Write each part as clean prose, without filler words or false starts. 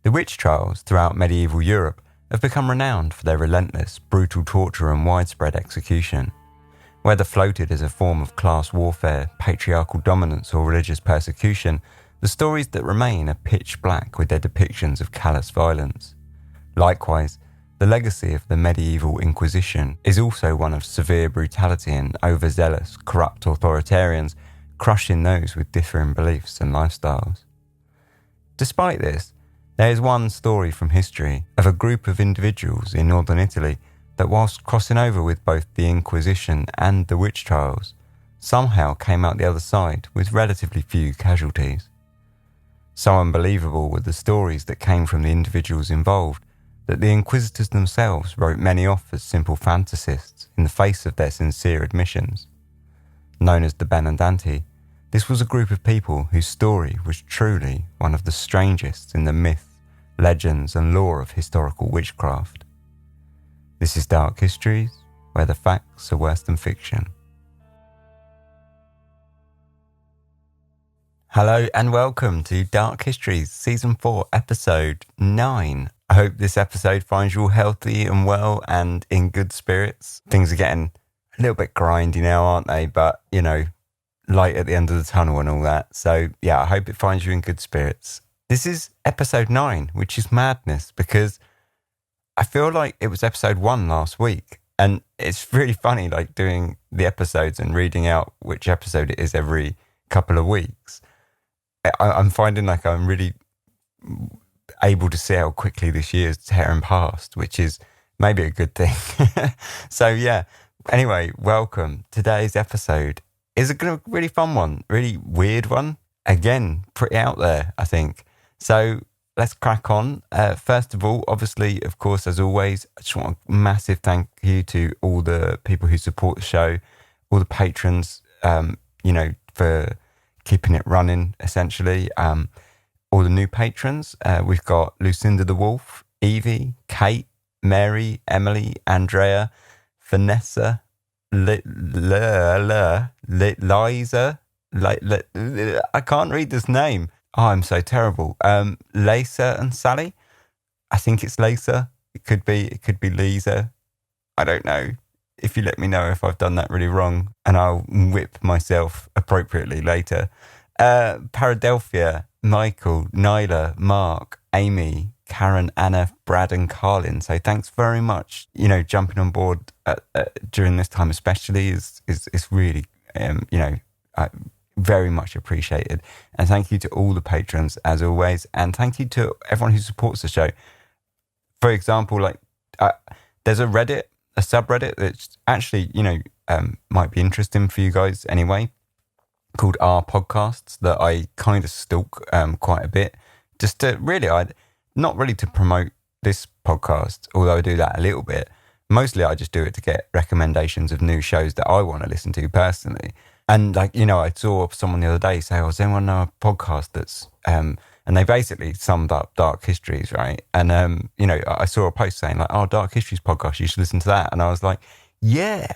The witch trials throughout medieval Europe have become renowned for their relentless, brutal torture and widespread execution. Whether floated as a form of class warfare, patriarchal dominance or religious persecution, the stories that remain are pitch black with their depictions of callous violence. Likewise, the legacy of the Medieval Inquisition is also one of severe brutality and overzealous, corrupt authoritarians crushing those with differing beliefs and lifestyles. Despite this, there is one story from history of a group of individuals in northern Italy that, whilst crossing over with both the Inquisition and the witch trials, somehow came out the other side with relatively few casualties. So unbelievable were the stories that came from the individuals involved that the Inquisitors themselves wrote many off as simple fantasists in the face of their sincere admissions. Known as the Benandanti, this was a group of people whose story was truly one of the strangest in the myth, legends and lore of historical witchcraft. This is Dark Histories, where the facts are worse than fiction. Hello and welcome to Dark Histories Season 4, Episode 9. I hope this episode finds you all healthy and well and in good spirits. Things are getting a little bit grindy now, aren't they? But, you know, light at the end of the tunnel and all that. So, yeah, I hope it finds you in good spirits. This is Episode 9, which is madness because I feel like it was Episode 1 last week. And it's really funny, like, doing the episodes and reading out which episode it is every couple of weeks. I'm finding like I'm really able to see how quickly this year's tearing past, which is maybe a good thing. So yeah, anyway, welcome. Today's episode is a really fun one, really weird one. Again, pretty out there, I think. So let's crack on. First of all, obviously, of course, as always, I just want a massive thank you to all the people who support the show, all the patrons, for keeping it running, essentially. All the new patrons. We've got Lucinda the Wolf, Evie, Kate, Mary, Emily, Andrea, Vanessa, Liza. I can't read this name. Oh, I'm so terrible. Lisa and Sally. I think it's Lisa. It could be Lisa. I don't know. If you let me know if I've done that really wrong, and I'll whip myself appropriately later. Paradelphia, Michael, Nyla, Mark, Amy, Karen, Anna, Brad and Carlin. So thanks very much. You know, jumping on board during this time especially is really, very much appreciated. And thank you to all the patrons as always. And thank you to everyone who supports the show. For example, there's a subreddit that's actually, might be interesting for you guys anyway, called Our Podcasts, that I kind of stalk quite a bit, just to really, not really to promote this podcast, although I do that a little bit. Mostly I just do it to get recommendations of new shows that I want to listen to personally. And I saw someone the other day say, does anyone know a podcast that's, and they basically summed up Dark Histories, right? And, I saw a post saying Dark Histories podcast, you should listen to that. And I was like, yeah,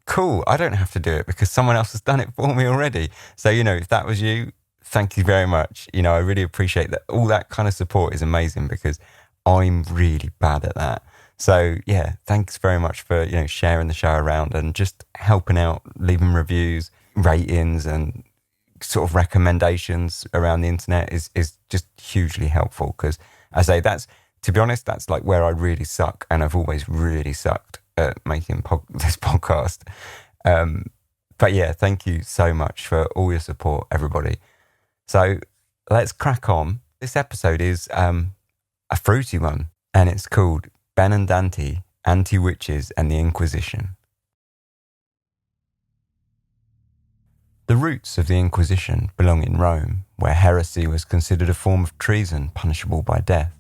cool. I don't have to do it because someone else has done it for me already. So, if that was you, thank you very much. I really appreciate that. All that kind of support is amazing because I'm really bad at that. So yeah, thanks very much for, sharing the show around and just helping out, leaving reviews, ratings and sort of recommendations around the internet is just hugely helpful because I say to be honest, that's like where I really suck, and I've always really sucked at making this podcast. But yeah, thank you so much for all your support, everybody. So let's crack on. This episode is a fruity one, and it's called Benandanti, Anti-Witches and the Inquisition. The roots of the Inquisition belong in Rome, where heresy was considered a form of treason punishable by death.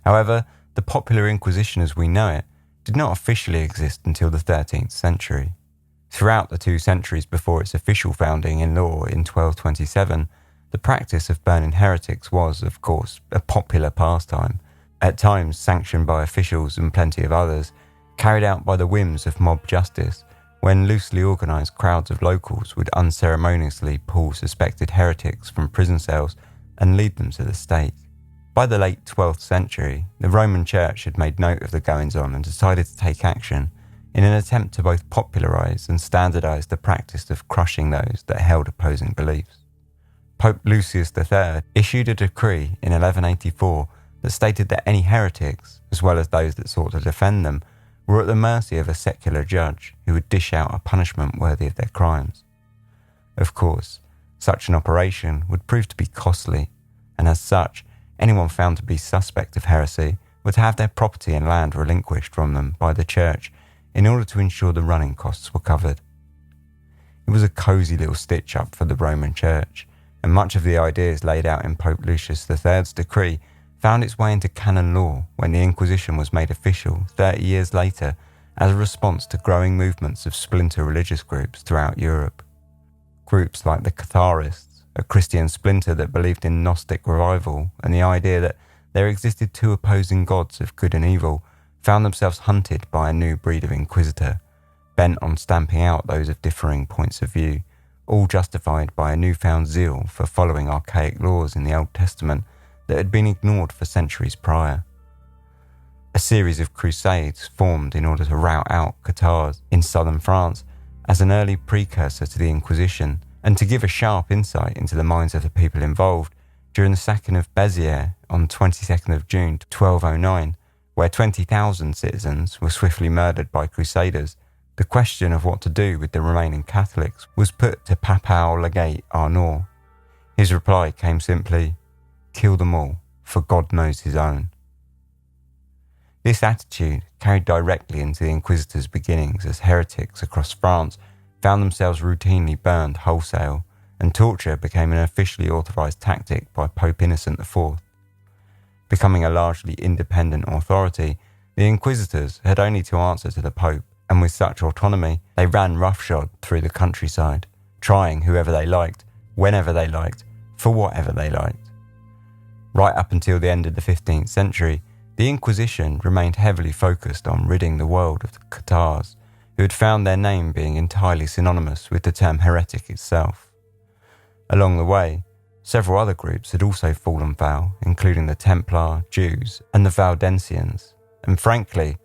However, the popular Inquisition as we know it did not officially exist until the 13th century. Throughout the 2 centuries before its official founding in law in 1227, the practice of burning heretics was, of course, a popular pastime, at times sanctioned by officials and plenty of others, carried out by the whims of mob justice, when loosely organised crowds of locals would unceremoniously pull suspected heretics from prison cells and lead them to the stake. By the late 12th century, the Roman Church had made note of the goings-on and decided to take action in an attempt to both popularise and standardise the practice of crushing those that held opposing beliefs. Pope Lucius III issued a decree in 1184 that stated that any heretics, as well as those that sought to defend them, were at the mercy of a secular judge who would dish out a punishment worthy of their crimes. Of course, such an operation would prove to be costly, and as such, anyone found to be suspect of heresy would have their property and land relinquished from them by the church in order to ensure the running costs were covered. It was a cosy little stitch-up for the Roman Church, and much of the ideas laid out in Pope Lucius III's decree found its way into canon law when the Inquisition was made official 30 years later as a response to growing movements of splinter religious groups throughout Europe. Groups like the Catharists, a Christian splinter that believed in Gnostic revival and the idea that there existed two opposing gods of good and evil, found themselves hunted by a new breed of inquisitor, bent on stamping out those of differing points of view, all justified by a newfound zeal for following archaic laws in the Old Testament that had been ignored for centuries prior. A series of crusades formed in order to rout out Cathars in southern France as an early precursor to the Inquisition, and to give a sharp insight into the minds of the people involved during the sacking of Béziers on 22nd of June 1209, where 20,000 citizens were swiftly murdered by crusaders. The question of what to do with the remaining Catholics was put to Papal Legate Arnaud. His reply came simply, "Kill them all, for God knows his own." This attitude carried directly into the Inquisitors' beginnings as heretics across France found themselves routinely burned wholesale, and torture became an officially authorised tactic by Pope Innocent IV. Becoming a largely independent authority, the Inquisitors had only to answer to the Pope, and with such autonomy, they ran roughshod through the countryside, trying whoever they liked, whenever they liked, for whatever they liked. Right up until the end of the 15th century, the Inquisition remained heavily focused on ridding the world of the Cathars, who had found their name being entirely synonymous with the term heretic itself. Along the way, several other groups had also fallen foul, including the Templar, Jews, and the Valdensians, and frankly,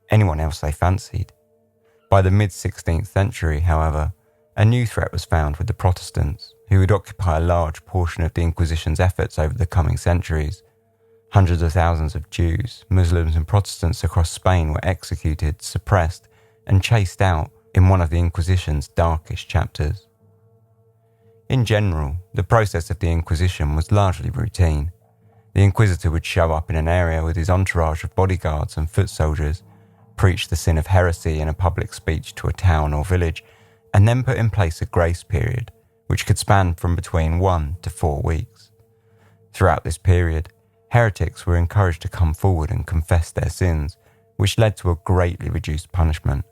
anyone else they fancied. By the mid-16th century, however, a new threat was found with the Protestants, who would occupy a large portion of the Inquisition's efforts over the coming centuries. Hundreds of thousands of Jews, Muslims and Protestants across Spain were executed, suppressed, and chased out in one of the Inquisition's darkest chapters. In general, the process of the Inquisition was largely routine. The Inquisitor would show up in an area with his entourage of bodyguards and foot soldiers, preach the sin of heresy in a public speech to a town or village, and then put in place a grace period, which could span from between 1 to 4 weeks. Throughout this period, heretics were encouraged to come forward and confess their sins, which led to a greatly reduced punishment.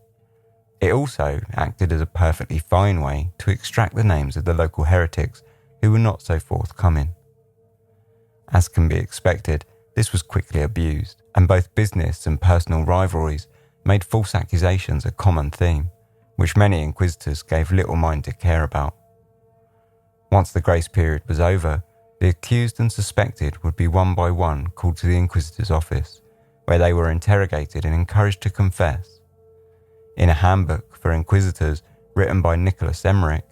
It also acted as a perfectly fine way to extract the names of the local heretics who were not so forthcoming. As can be expected, this was quickly abused, and both business and personal rivalries made false accusations a common theme, which many inquisitors gave little mind to care about. Once the grace period was over, the accused and suspected would be one by one called to the inquisitor's office, where they were interrogated and encouraged to confess. In a handbook for inquisitors written by Nicholas Emmerich,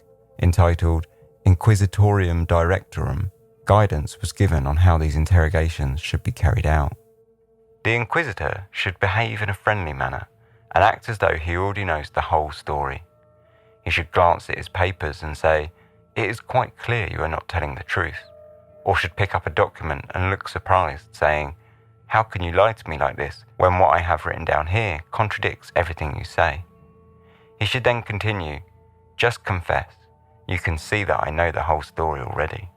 entitled Inquisitorium Directorum, guidance was given on how these interrogations should be carried out. The inquisitor should behave in a friendly manner and act as though he already knows the whole story. He should glance at his papers and say, "It is quite clear you are not telling the truth," or should pick up a document and look surprised, saying, "How can you lie to me like this when what I have written down here contradicts everything you say?" He should then continue, "Just confess. You can see that I know the whole story already."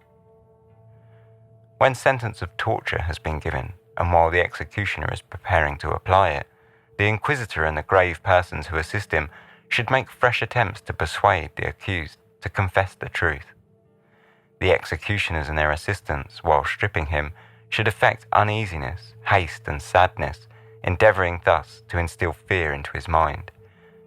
When sentence of torture has been given, and while the executioner is preparing to apply it, the inquisitor and the grave persons who assist him should make fresh attempts to persuade the accused to confess the truth. The executioners and their assistants, while stripping him, should affect uneasiness, haste and sadness, endeavouring thus to instill fear into his mind.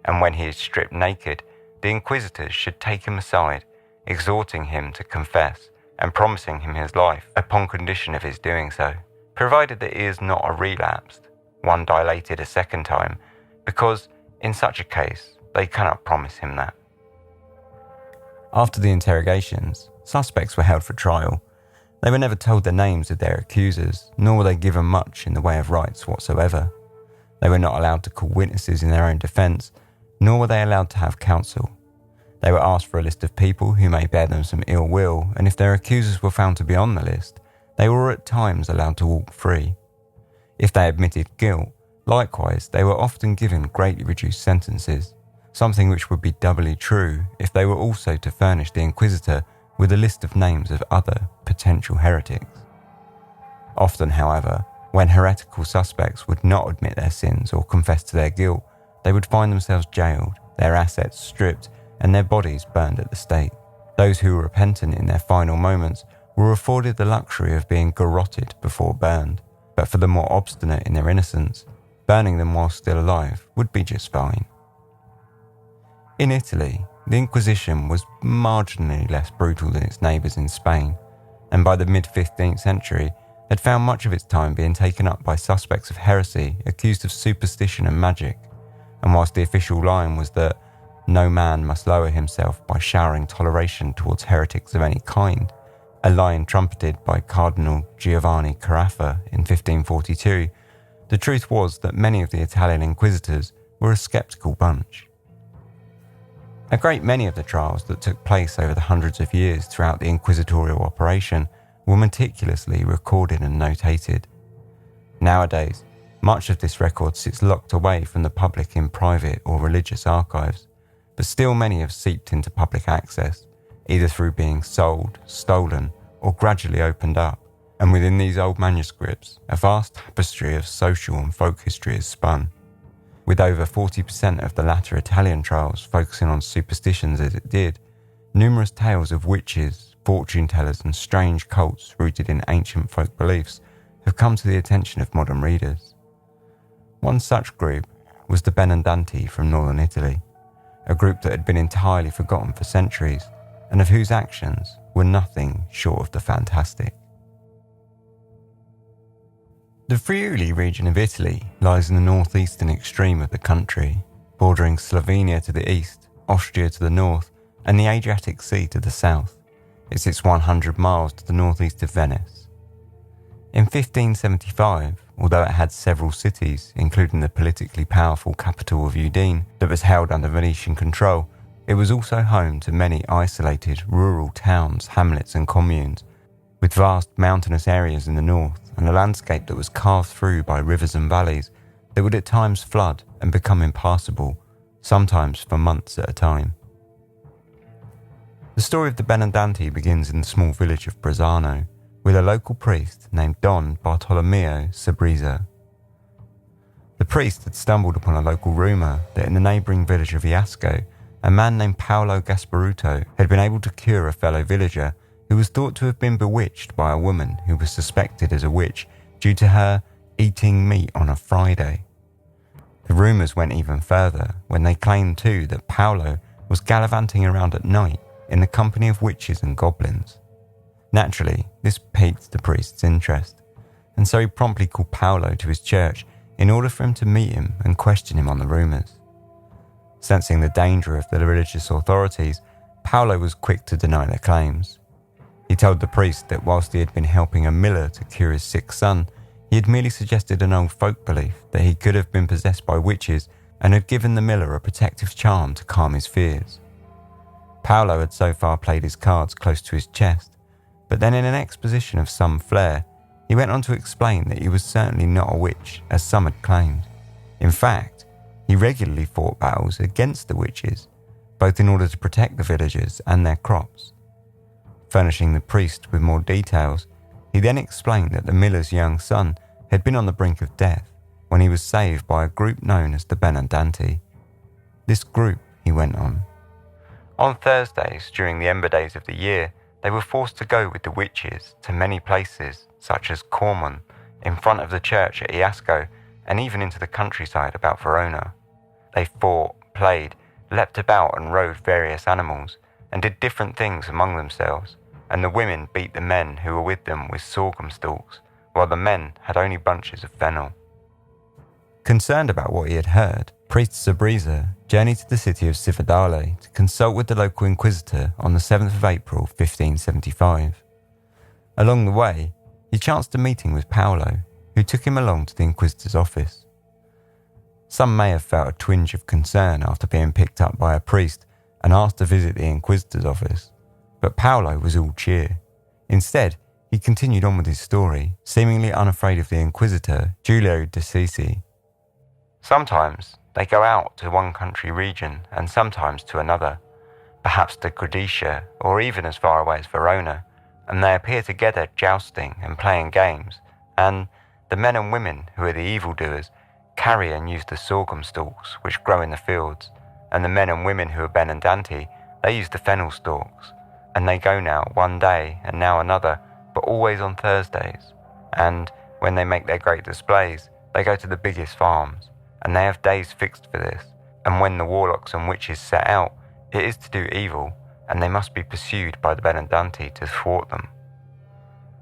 And when he is stripped naked, the inquisitors should take him aside, exhorting him to confess and promising him his life upon condition of his doing so, provided that he is not a relapsed, one dilated a second time, because in such a case they cannot promise him that. After the interrogations, suspects were held for trial. They were never told the names of their accusers, nor were they given much in the way of rights whatsoever. They were not allowed to call witnesses in their own defence, nor were they allowed to have counsel. They were asked for a list of people who may bear them some ill will, and if their accusers were found to be on the list, they were at times allowed to walk free. If they admitted guilt, likewise, they were often given greatly reduced sentences, something which would be doubly true if they were also to furnish the Inquisitor with a list of names of other potential heretics. Often, however, when heretical suspects would not admit their sins or confess to their guilt, they would find themselves jailed, their assets stripped, and their bodies burned at the stake. Those who were repentant in their final moments were afforded the luxury of being garroted before burned, but for the more obstinate in their innocence, burning them while still alive would be just fine. In Italy, the Inquisition was marginally less brutal than its neighbours in Spain, and by the mid-15th century had found much of its time being taken up by suspects of heresy accused of superstition and magic, and whilst the official line was that no man must lower himself by showering toleration towards heretics of any kind, a line trumpeted by Cardinal Giovanni Carafa in 1542, the truth was that many of the Italian inquisitors were a sceptical bunch. A great many of the trials that took place over the hundreds of years throughout the inquisitorial operation were meticulously recorded and notated. Nowadays, much of this record sits locked away from the public in private or religious archives, but still many have seeped into public access, either through being sold, stolen, or gradually opened up, and within these old manuscripts, a vast tapestry of social and folk history is spun. With over 40% of the latter Italian trials focusing on superstitions as it did, numerous tales of witches, fortune tellers, and strange cults rooted in ancient folk beliefs have come to the attention of modern readers. One such group was the Benandanti from northern Italy, a group that had been entirely forgotten for centuries, and of whose actions were nothing short of the fantastic. The Friuli region of Italy lies in the northeastern extreme of the country, bordering Slovenia to the east, Austria to the north, and the Adriatic Sea to the south. It sits 100 miles to the northeast of Venice. In 1575, although it had several cities, including the politically powerful capital of Udine that was held under Venetian control, it was also home to many isolated rural towns, hamlets and communes, with vast mountainous areas in the north and a landscape that was carved through by rivers and valleys that would at times flood and become impassable, sometimes for months at a time. The story of the Benandanti begins in the small village of Brazzano, with a local priest named Don Bartolomeo Sabriza. The priest had stumbled upon a local rumour that in the neighbouring village of Iasco, a man named Paolo Gasparuto had been able to cure a fellow villager who was thought to have been bewitched by a woman who was suspected as a witch due to her eating meat on a Friday. The rumours went even further when they claimed too that Paolo was gallivanting around at night in the company of witches and goblins. Naturally, this piqued the priest's interest, and so he promptly called Paolo to his church in order for him to meet him and question him on the rumours. Sensing the danger of the religious authorities, Paolo was quick to deny their claims. He told the priest that whilst he had been helping a miller to cure his sick son, he had merely suggested an old folk belief that he could have been possessed by witches and had given the miller a protective charm to calm his fears. Paolo had so far played his cards close to his chest, but then in an exposition of some flair, he went on to explain that he was certainly not a witch, as some had claimed. In fact, he regularly fought battles against the witches, both in order to protect the villagers and their crops. Furnishing the priest with more details, he then explained that the miller's young son had been on the brink of death when he was saved by a group known as the Benandanti. This group, he went on Thursdays during the ember days of the year, they were forced to go with the witches to many places, such as Cormon, in front of the church at Iasco, and even into the countryside about Verona. They fought, played, leapt about and rode various animals, and did different things among themselves, and the women beat the men who were with them with sorghum stalks, while the men had only bunches of fennel. Concerned about what he had heard, Priest Sabrisa journeyed to the city of Cividale to consult with the local inquisitor on the 7th of April 1575. Along the way, he chanced a meeting with Paolo, who took him along to the inquisitor's office. Some may have felt a twinge of concern after being picked up by a priest and asked to visit the inquisitor's office, but Paolo was all cheer. Instead, he continued on with his story, seemingly unafraid of the inquisitor, Giulio de Sisi. Sometimes they go out to one country region and sometimes to another, perhaps to Gradecia or even as far away as Verona, and they appear together jousting and playing games, and the men and women who are the evildoers carry and use the sorghum stalks which grow in the fields, and the men and women who are Benandanti, they use the fennel stalks, and they go now one day and now another, but always on Thursdays, and when they make their great displays, they go to the biggest farms, and they have days fixed for this, and when the warlocks and witches set out, it is to do evil, and they must be pursued by the Benandanti to thwart them.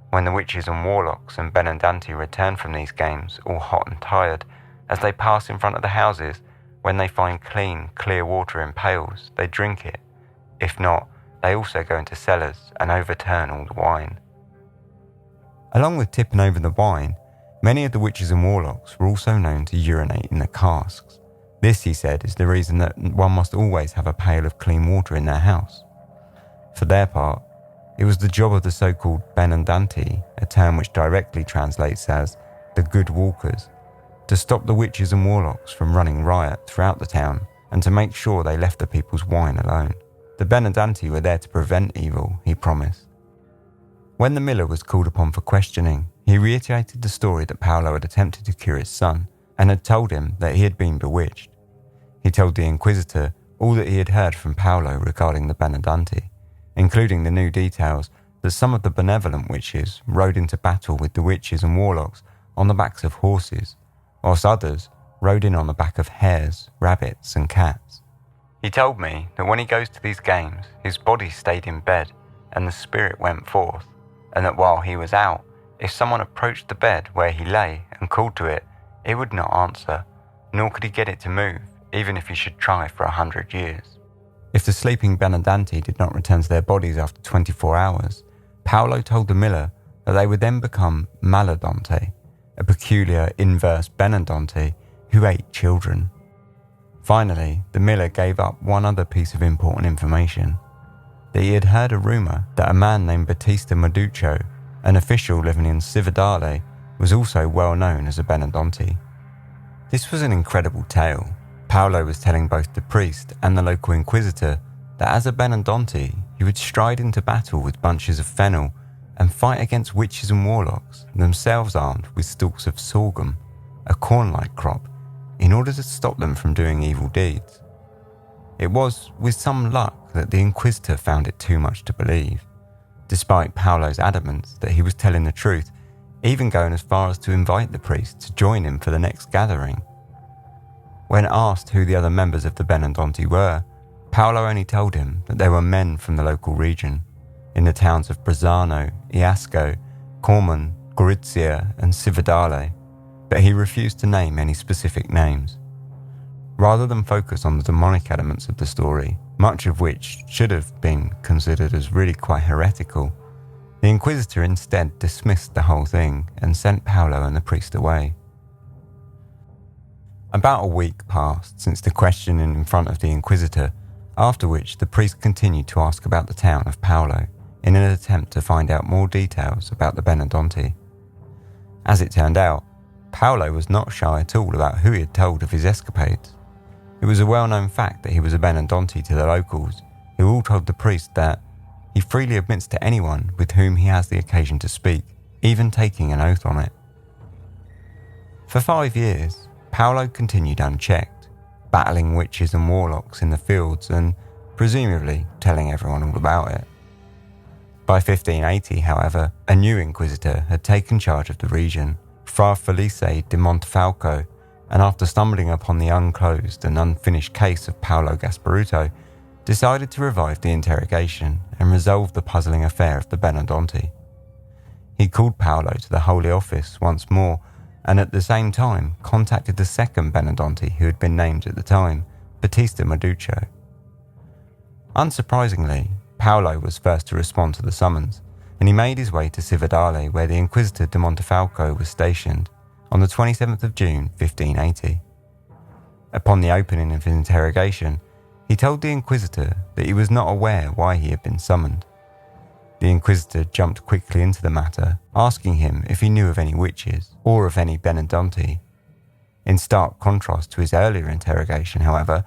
When the witches and warlocks and Benandanti return from these games, all hot and tired, as they pass in front of the houses, when they find clean, clear water in pails, they drink it. If not, they also go into cellars and overturn all the wine. Along with tipping over the wine, many of the witches and warlocks were also known to urinate in the casks. This, he said, is the reason that one must always have a pail of clean water in their house. For their part, it was the job of the so-called Benandanti, a term which directly translates as the good walkers, to stop the witches and warlocks from running riot throughout the town and to make sure they left the people's wine alone. The Benandanti were there to prevent evil, he promised. When the miller was called upon for questioning, he reiterated the story that Paolo had attempted to cure his son and had told him that he had been bewitched. He told the inquisitor all that he had heard from Paolo regarding the Benandanti, including the new details that some of the benevolent witches rode into battle with the witches and warlocks on the backs of horses, whilst others rode in on the back of hares, rabbits and cats. He told me that when he goes to these games, his body stayed in bed and the spirit went forth, and that while he was out, if someone approached the bed where he lay and called to it, it would not answer, nor could he get it to move, even if he should try for 100 years. If the sleeping Benandanti did not return to their bodies after 24 hours, Paolo told the miller that they would then become maledonte, a peculiar inverse Benandanti who ate children. Finally, the miller gave up one other piece of important information, that he had heard a rumour that a man named Battista Meduccio, an official living in Cividale, was also well known as a Benandanti. This was an incredible tale. Paolo was telling both the priest and the local inquisitor that as a Benandanti, he would stride into battle with bunches of fennel and fight against witches and warlocks, themselves armed with stalks of sorghum, a corn-like crop, in order to stop them from doing evil deeds. It was, with some luck, that the inquisitor found it too much to believe, despite Paolo's adamance that he was telling the truth, even going as far as to invite the priest to join him for the next gathering. When asked who the other members of the Benandanti were, Paolo only told him that they were men from the local region, in the towns of Brazzano, Iasco, Corman, Gorizia and Cividale, but he refused to name any specific names. Rather than focus on the demonic elements of the story, much of which should have been considered as really quite heretical, the inquisitor instead dismissed the whole thing and sent Paolo and the priest away. About a week passed since the questioning in front of the inquisitor, after which the priest continued to ask about the town of Paolo in an attempt to find out more details about the Benandanti. As it turned out, Paolo was not shy at all about who he had told of his escapades. It was a well-known fact that he was a Benandanti to the locals, who all told the priest that he freely admits to anyone with whom he has the occasion to speak, even taking an oath on it. For 5 years, Paolo continued unchecked, battling witches and warlocks in the fields and presumably telling everyone all about it. By 1580, however, a new inquisitor had taken charge of the region, Fra Felice de Montefalco, and after stumbling upon the unclosed and unfinished case of Paolo Gasparuto, decided to revive the interrogation and resolve the puzzling affair of the Benandanti. He called Paolo to the Holy Office once more, and at the same time contacted the second Benandanti who had been named at the time, Battista Meduccio. Unsurprisingly, Paolo was first to respond to the summons, and he made his way to Cividale, where the Inquisitor de Montefalco was stationed, on the 27th of June 1580. Upon the opening of his interrogation, he told the Inquisitor that he was not aware why he had been summoned. The Inquisitor jumped quickly into the matter, asking him if he knew of any witches or of any Benandanti. In stark contrast to his earlier interrogation, however,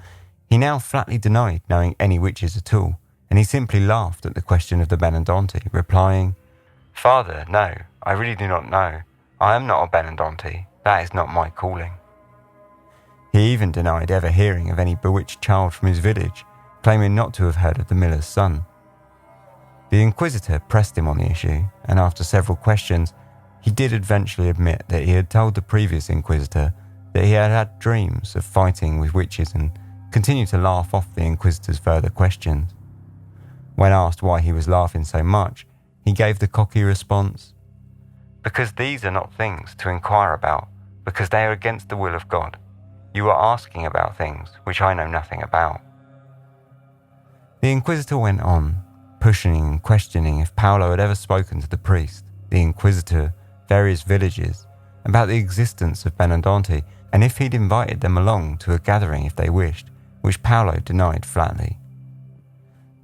he now flatly denied knowing any witches at all, and he simply laughed at the question of the Benandanti, replying, "Father, no, I really do not know. I am not a Benandanti. That is not my calling." He even denied ever hearing of any bewitched child from his village, claiming not to have heard of the miller's son. The Inquisitor pressed him on the issue, and after several questions, he did eventually admit that he had told the previous Inquisitor that he had had dreams of fighting with witches and continued to laugh off the Inquisitor's further questions. When asked why he was laughing so much, he gave the cocky response, "Because these are not things to inquire about, because they are against the will of God. You are asking about things which I know nothing about." The Inquisitor went on, pushing and questioning if Paolo had ever spoken to the priest, the Inquisitor, various villages, about the existence of Benandanti, and if he'd invited them along to a gathering if they wished, which Paolo denied flatly.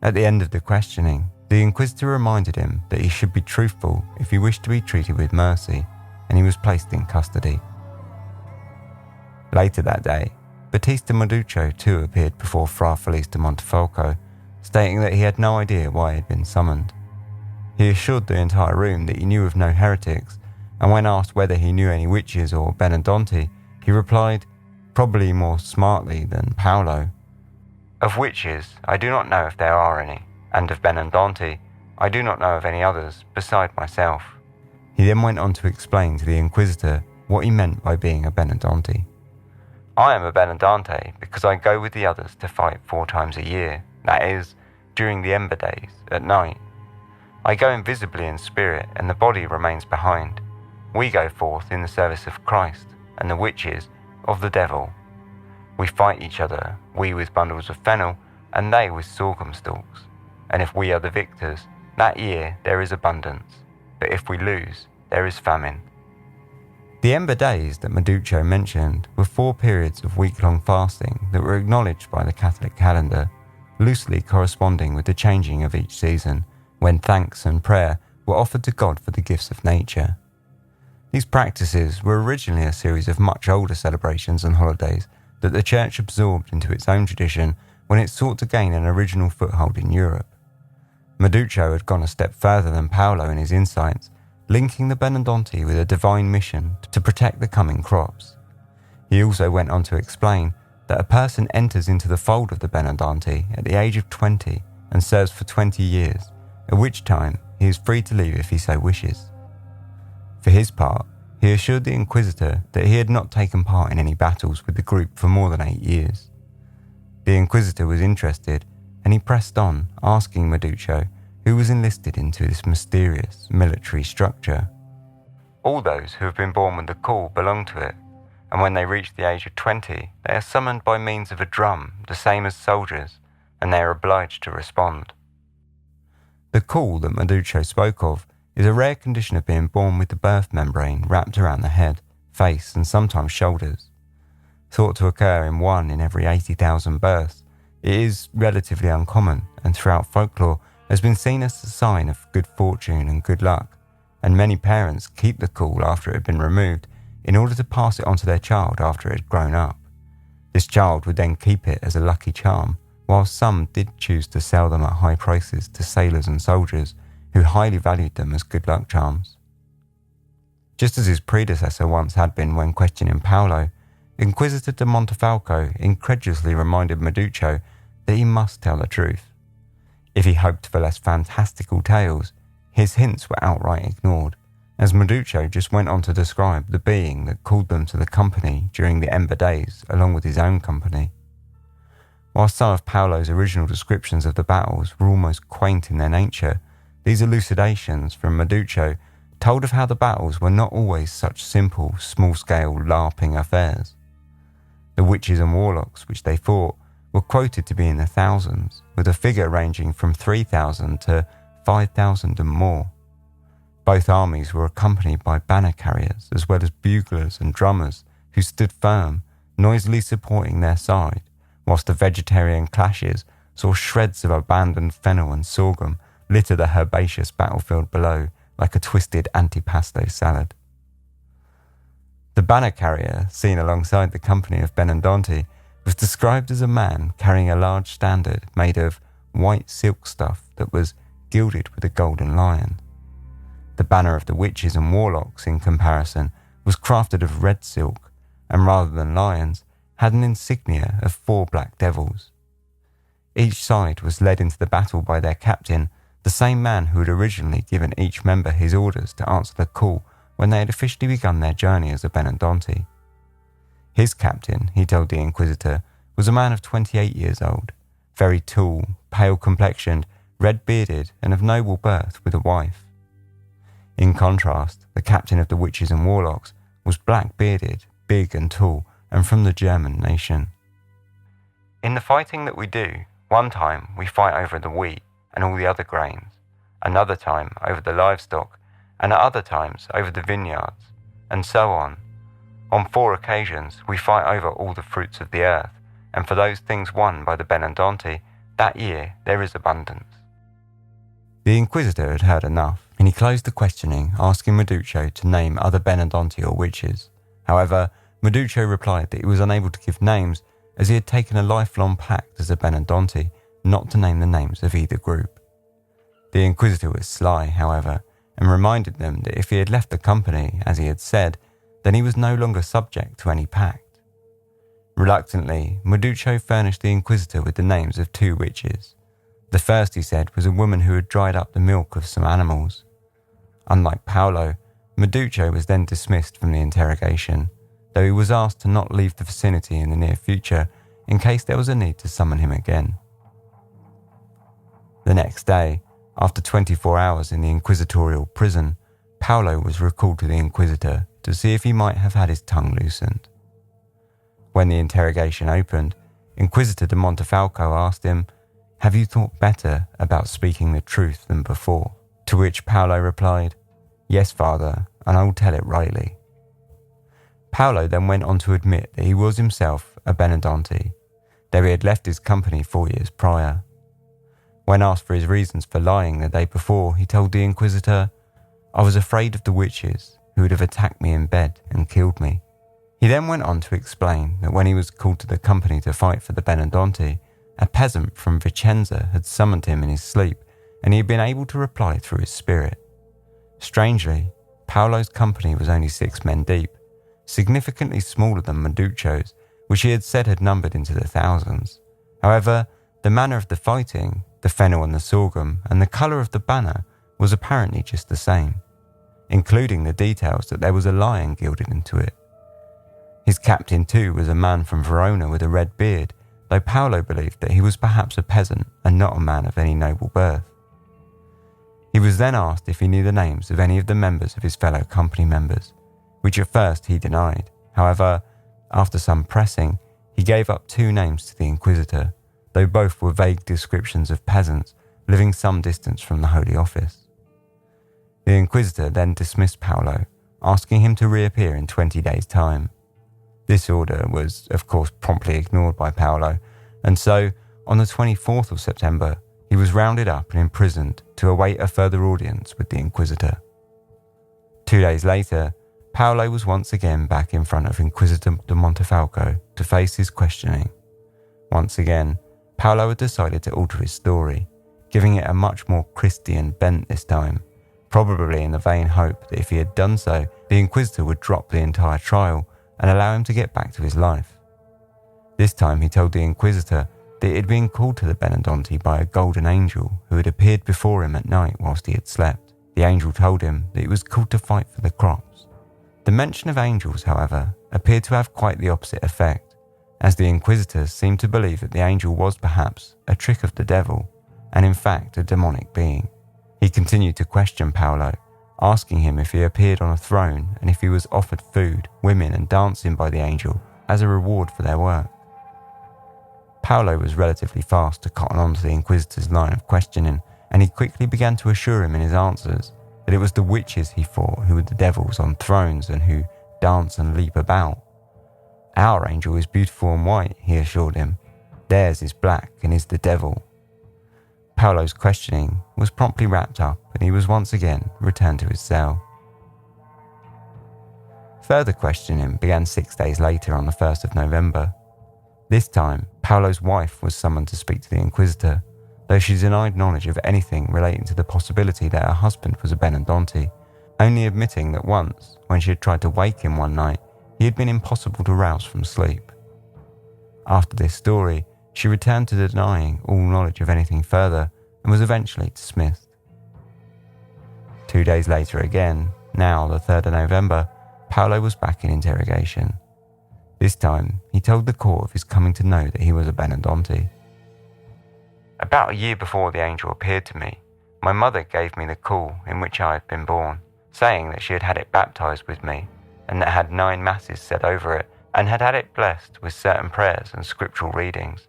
At the end of the questioning, the Inquisitor reminded him that he should be truthful if he wished to be treated with mercy, and he was placed in custody. Later that day, Battista Meduccio too appeared before Fra Felice de Montefalco, stating that he had no idea why he had been summoned. He assured the entire room that he knew of no heretics, and when asked whether he knew any witches or Benandanti, he replied, probably more smartly than Paolo, "Of witches, I do not know if there are any, and of Benandanti, I do not know of any others beside myself." He then went on to explain to the Inquisitor what he meant by being a Benandanti. "I am a Benandante because I go with the others to fight 4 times a year, that is, during the Ember Days, at night. I go invisibly in spirit and the body remains behind. We go forth in the service of Christ, and the witches of the devil. We fight each other, we with bundles of fennel, and they with sorghum stalks. And if we are the victors, that year there is abundance, but if we lose, there is famine." The Ember Days that Meduccio mentioned were 4 periods of week-long fasting that were acknowledged by the Catholic calendar, loosely corresponding with the changing of each season, when thanks and prayer were offered to God for the gifts of nature. These practices were originally a series of much older celebrations and holidays that the Church absorbed into its own tradition when it sought to gain an original foothold in Europe. Meduccio had gone a step further than Paolo in his insights, linking the Benandanti with a divine mission to protect the coming crops. He also went on to explain that a person enters into the fold of the Benandanti at the age of 20 and serves for 20 years, at which time he is free to leave if he so wishes. For his part, he assured the Inquisitor that he had not taken part in any battles with the group for more than 8 years. The Inquisitor was interested, and he pressed on, asking Meduccio who was enlisted into this mysterious military structure. "All those who have been born with the call belong to it, and when they reach the age of 20, they are summoned by means of a drum, the same as soldiers, and they are obliged to respond." The call that Meduccio spoke of is a rare condition of being born with the birth membrane wrapped around the head, face, and sometimes shoulders. Thought to occur in 1 in every 80,000 births, it is relatively uncommon, and throughout folklore has been seen as a sign of good fortune and good luck, and many parents keep the call after it had been removed in order to pass it on to their child after it had grown up. This child would then keep it as a lucky charm, while some did choose to sell them at high prices to sailors and soldiers who highly valued them as good luck charms. Just as his predecessor once had been when questioning Paolo, Inquisitor de Montefalco incredulously reminded Meduccio that he must tell the truth. If he hoped for less fantastical tales, his hints were outright ignored, as Meduccio just went on to describe the being that called them to the company during the Ember Days along with his own company. While some of Paolo's original descriptions of the battles were almost quaint in their nature, these elucidations from Meduccio told of how the battles were not always such simple, small-scale, LARPing affairs. The witches and warlocks which they fought were quoted to be in the thousands, with a figure ranging from 3,000 to 5,000 and more. Both armies were accompanied by banner carriers as well as buglers and drummers who stood firm, noisily supporting their side, whilst the vegetarian clashes saw shreds of abandoned fennel and sorghum litter the herbaceous battlefield below like a twisted antipasto salad. The banner carrier, seen alongside the company of Benandanti, was described as a man carrying a large standard made of white silk stuff that was gilded with a golden lion. The banner of the witches and warlocks, in comparison, was crafted of red silk, and rather than lions, had an insignia of 4 black devils. Each side was led into the battle by their captain, the same man who had originally given each member his orders to answer the call when they had officially begun their journey as a Benandanti. His captain, he told the Inquisitor, was a man of 28 years old, very tall, pale-complexioned, red-bearded, and of noble birth, with a wife. In contrast, the captain of the witches and warlocks was black-bearded, big and tall, and from the German nation. "In the fighting that we do, one time we fight over the wheat and all the other grains, another time over the livestock, and at other times over the vineyards, and so on. On 4 occasions we fight over all the fruits of the earth, and for those things won by the Benandanti, that year there is abundance." The Inquisitor had heard enough, and he closed the questioning, asking Meduccio to name other Benandanti or witches. However, Meduccio replied that he was unable to give names as he had taken a lifelong pact as a Benandanti not to name the names of either group. The Inquisitor was sly, however, and reminded them that if he had left the company, as he had said, then he was no longer subject to any pact. Reluctantly, Meduccio furnished the Inquisitor with the names of 2 witches. The first, he said, was a woman who had dried up the milk of some animals. Unlike Paolo, Meduccio was then dismissed from the interrogation, though he was asked to not leave the vicinity in the near future in case there was a need to summon him again. The next day, after 24 hours in the inquisitorial prison, Paolo was recalled to the Inquisitor to see if he might have had his tongue loosened. When the interrogation opened, Inquisitor de Montefalco asked him, "Have you thought better about speaking the truth than before?" To which Paolo replied, "Yes, Father, and I will tell it rightly." Paolo then went on to admit that he was himself a Benandanti, though he had left his company 4 years prior. When asked for his reasons for lying the day before, he told the Inquisitor, "I was afraid of the witches, who would have attacked me in bed and killed me." He then went on to explain that when he was called to the company to fight for the Benandanti, a peasant from Vicenza had summoned him in his sleep, and he had been able to reply through his spirit. Strangely, Paolo's company was only 6 men deep, significantly smaller than Meduccio's, which he had said had numbered into the thousands. However, the manner of the fighting, the fennel and the sorghum, and the colour of the banner was apparently just the same, including the details that there was a lion gilded into it. His captain too was a man from Verona with a red beard, though Paolo believed that he was perhaps a peasant and not a man of any noble birth. He was then asked if he knew the names of any of the members of his fellow company members, which at first he denied. However, after some pressing, he gave up 2 names to the Inquisitor, though both were vague descriptions of peasants living some distance from the Holy Office. The Inquisitor then dismissed Paolo, asking him to reappear in 20 days' time. This order was, of course, promptly ignored by Paolo, and so, on the 24th of September, he was rounded up and imprisoned to await a further audience with the Inquisitor. 2 days later, Paolo was once again back in front of Inquisitor de Montefalco to face his questioning. Once again, Paolo had decided to alter his story, giving it a much more Christian bent this time, probably in the vain hope that if he had done so, the Inquisitor would drop the entire trial and allow him to get back to his life. This time he told the Inquisitor that he had been called to the Benandanti by a golden angel who had appeared before him at night whilst he had slept. The angel told him that he was called to fight for the crops. The mention of angels, however, appeared to have quite the opposite effect, as the Inquisitors seemed to believe that the angel was perhaps a trick of the devil, and in fact a demonic being. He continued to question Paolo, asking him if he appeared on a throne and if he was offered food, women and dancing by the angel as a reward for their work. Paolo was relatively fast to cotton on to the Inquisitor's line of questioning, and he quickly began to assure him in his answers that it was the witches he fought who were the devils on thrones and who dance and leap about. Our angel is beautiful and white, he assured him. Theirs is black and is the devil. Paolo's questioning was promptly wrapped up and he was once again returned to his cell. Further questioning began 6 days later on the 1st of November. This time, Paolo's wife was summoned to speak to the Inquisitor, though she denied knowledge of anything relating to the possibility that her husband was a Benandanti, only admitting that once, when she had tried to wake him one night, he had been impossible to rouse from sleep. After this story, she returned to denying all knowledge of anything further and was eventually dismissed. 2 days later again, now the 3rd of November, Paolo was back in interrogation. This time, he told the court of his coming to know that he was a Benandanti. About a year before the angel appeared to me, my mother gave me the call in which I had been born, saying that she had had it baptized with me, and that had 9 masses said over it, and had had it blessed with certain prayers and scriptural readings.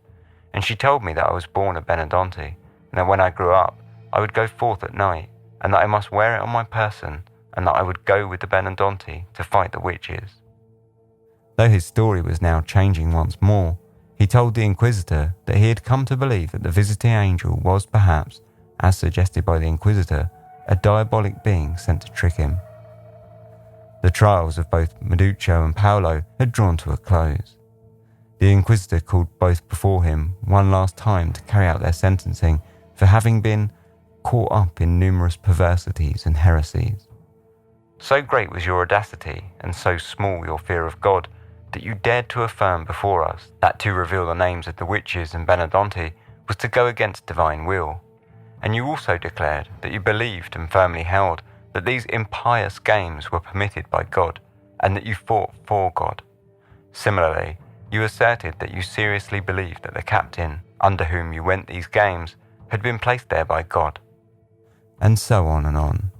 And she told me that I was born a Benandanti, and that when I grew up, I would go forth at night, and that I must wear it on my person, and that I would go with the Benandanti to fight the witches. Though his story was now changing once more, he told the Inquisitor that he had come to believe that the visiting angel was perhaps, as suggested by the Inquisitor, a diabolic being sent to trick him. The trials of both Meduccio and Paolo had drawn to a close. The Inquisitor called both before him one last time to carry out their sentencing for having been caught up in numerous perversities and heresies. So great was your audacity and so small your fear of God that you dared to affirm before us that to reveal the names of the witches and Benandanti was to go against divine will, and you also declared that you believed and firmly held that these impious games were permitted by God, and that you fought for God. Similarly, you asserted that you seriously believed that the captain, under whom you went these games, had been placed there by God. And so on and on.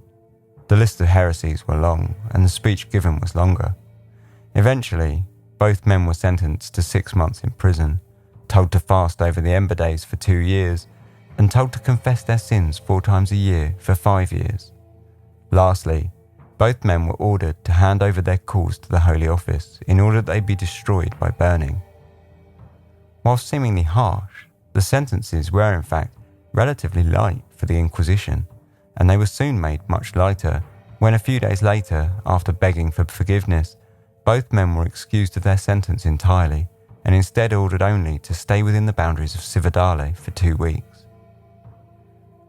The list of heresies were long, and the speech given was longer. Eventually, both men were sentenced to 6 months in prison, told to fast over the Ember Days for 2 years, and told to confess their sins 4 times a year for 5 years. Lastly, both men were ordered to hand over their calls to the Holy Office in order that they be destroyed by burning. While seemingly harsh, the sentences were in fact relatively light for the Inquisition, and they were soon made much lighter when a few days later, after begging for forgiveness, both men were excused of their sentence entirely and instead ordered only to stay within the boundaries of Cividale for 2 weeks.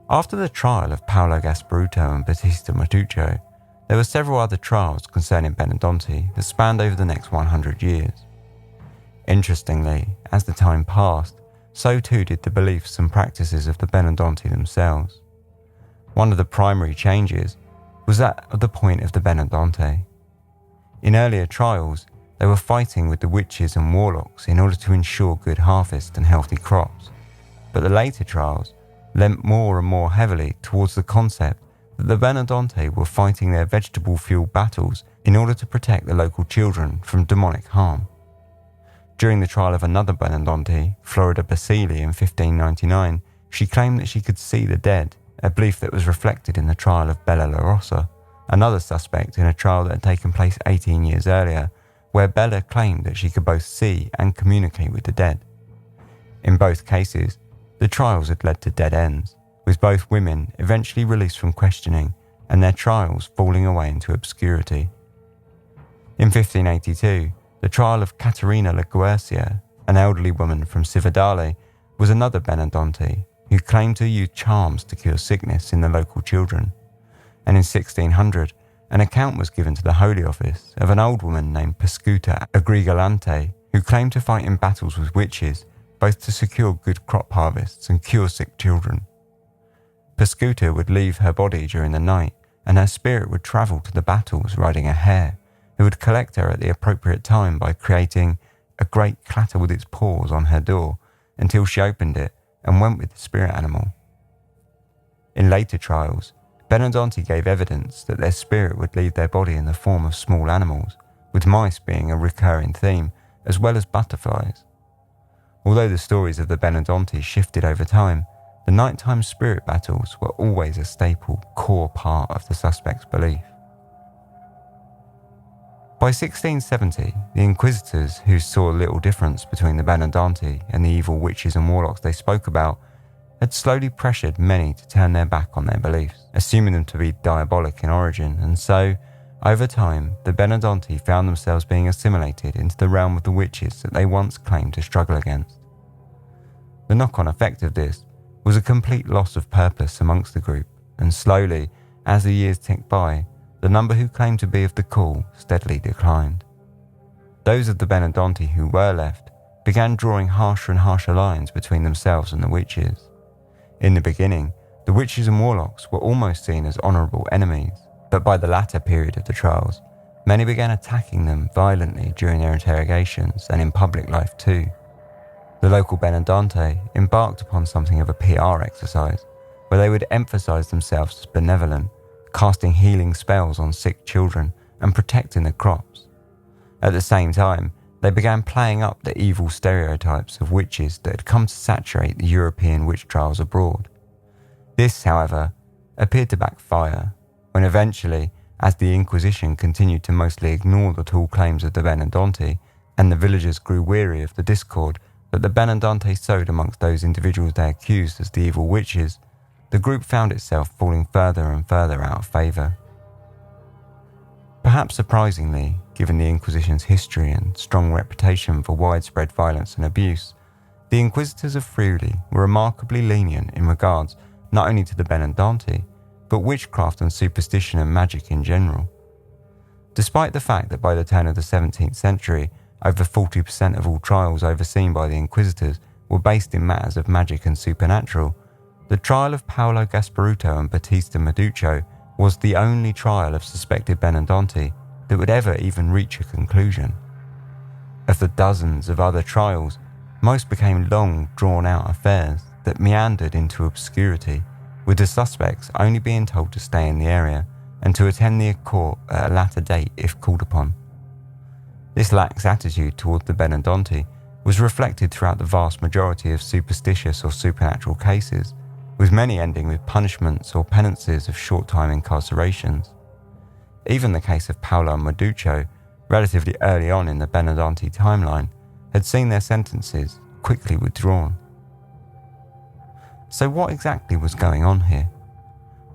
After the trial of Paolo Gasparuto and Battista Meduccio, there were several other trials concerning Benandanti that spanned over the next 100 years. Interestingly, as the time passed, so too did the beliefs and practices of the Benandanti themselves. One of the primary changes was that of the point of the Benandante. In earlier trials, they were fighting with the witches and warlocks in order to ensure good harvest and healthy crops, but the later trials lent more and more heavily towards the concept that the Benandante were fighting their vegetable-fueled battles in order to protect the local children from demonic harm. During the trial of another Benandante, Florida Basili, in 1599, she claimed that she could see the dead, a belief that was reflected in the trial of Bella La Rosa, another suspect in a trial that had taken place 18 years earlier, where Bella claimed that she could both see and communicate with the dead. In both cases, the trials had led to dead ends, with both women eventually released from questioning and their trials falling away into obscurity. In 1582, the trial of Caterina La Guercia, an elderly woman from Cividale, was another Benandante who claimed to use charms to cure sickness in the local children. And in 1600, an account was given to the Holy Office of an old woman named Pascuta Agrigolante who claimed to fight in battles with witches, both to secure good crop harvests and cure sick children. Pascuta would leave her body during the night, and her spirit would travel to the battles riding a hare, who would collect her at the appropriate time by creating a great clatter with its paws on her door until she opened it and went with the spirit animal. In later trials, Benandanti gave evidence that their spirit would leave their body in the form of small animals, with mice being a recurring theme, as well as butterflies. Although the stories of the Benandanti shifted over time, the nighttime spirit battles were always a staple, core part of the suspect's belief. By 1670, the Inquisitors, who saw little difference between the Benandanti and the evil witches and warlocks they spoke about, had slowly pressured many to turn their back on their beliefs, assuming them to be diabolic in origin, and so, over time, the Benandanti found themselves being assimilated into the realm of the witches that they once claimed to struggle against. The knock-on effect of this was a complete loss of purpose amongst the group, and slowly, as the years ticked by, the number who claimed to be of the call steadily declined. Those of the Benandanti who were left began drawing harsher and harsher lines between themselves and the witches. In the beginning, the witches and warlocks were almost seen as honourable enemies, but by the latter period of the trials, many began attacking them violently during their interrogations and in public life too. The local Benandanti embarked upon something of a PR exercise, where they would emphasise themselves as benevolent, casting healing spells on sick children and protecting the crops. At the same time, they began playing up the evil stereotypes of witches that had come to saturate the European witch trials abroad. This, however, appeared to backfire, when eventually, as the Inquisition continued to mostly ignore the tall claims of the Benandanti, and the villagers grew weary of the discord that the Benandanti sowed amongst those individuals they accused as the evil witches, the group found itself falling further and further out of favour. Perhaps surprisingly, given the Inquisition's history and strong reputation for widespread violence and abuse, the Inquisitors of Friuli were remarkably lenient in regards not only to the Benandanti, but witchcraft and superstition and magic in general. Despite the fact that by the turn of the 17th century, over 40% of all trials overseen by the Inquisitors were based in matters of magic and supernatural, the trial of Paolo Gasparuto and Battista Meduccio was the only trial of suspected Benandanti that would ever even reach a conclusion. Of the dozens of other trials, most became long, drawn-out affairs that meandered into obscurity, with the suspects only being told to stay in the area and to attend the court at a later date if called upon. This lax attitude toward the Benandanti was reflected throughout the vast majority of superstitious or supernatural cases, with many ending with punishments or penances of short-time incarcerations. Even the case of Paolo and Meduccio, relatively early on in the Benandanti timeline, had seen their sentences quickly withdrawn. So what exactly was going on here?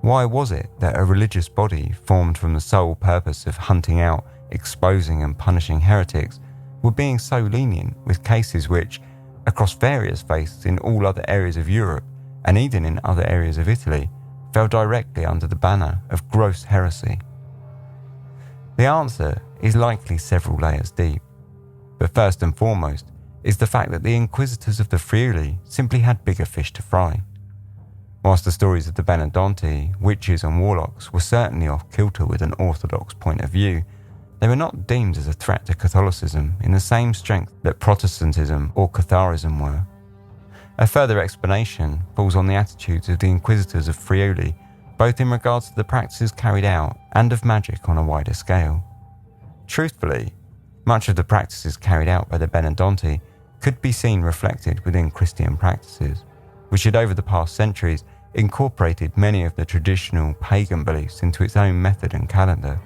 Why was it that a religious body formed from the sole purpose of hunting out, exposing and punishing heretics were being so lenient with cases which, across various faiths in all other areas of Europe and even in other areas of Italy, fell directly under the banner of gross heresy? The answer is likely several layers deep, but first and foremost is the fact that the Inquisitors of the Friuli simply had bigger fish to fry. Whilst the stories of the Benandanti, witches and warlocks were certainly off kilter with an orthodox point of view, they were not deemed as a threat to Catholicism in the same strength that Protestantism or Catharism were. A further explanation falls on the attitudes of the Inquisitors of Friuli, both in regards to the practices carried out and of magic on a wider scale. Truthfully, much of the practices carried out by the Benandanti could be seen reflected within Christian practices, which had over the past centuries incorporated many of the traditional pagan beliefs into its own method and calendar,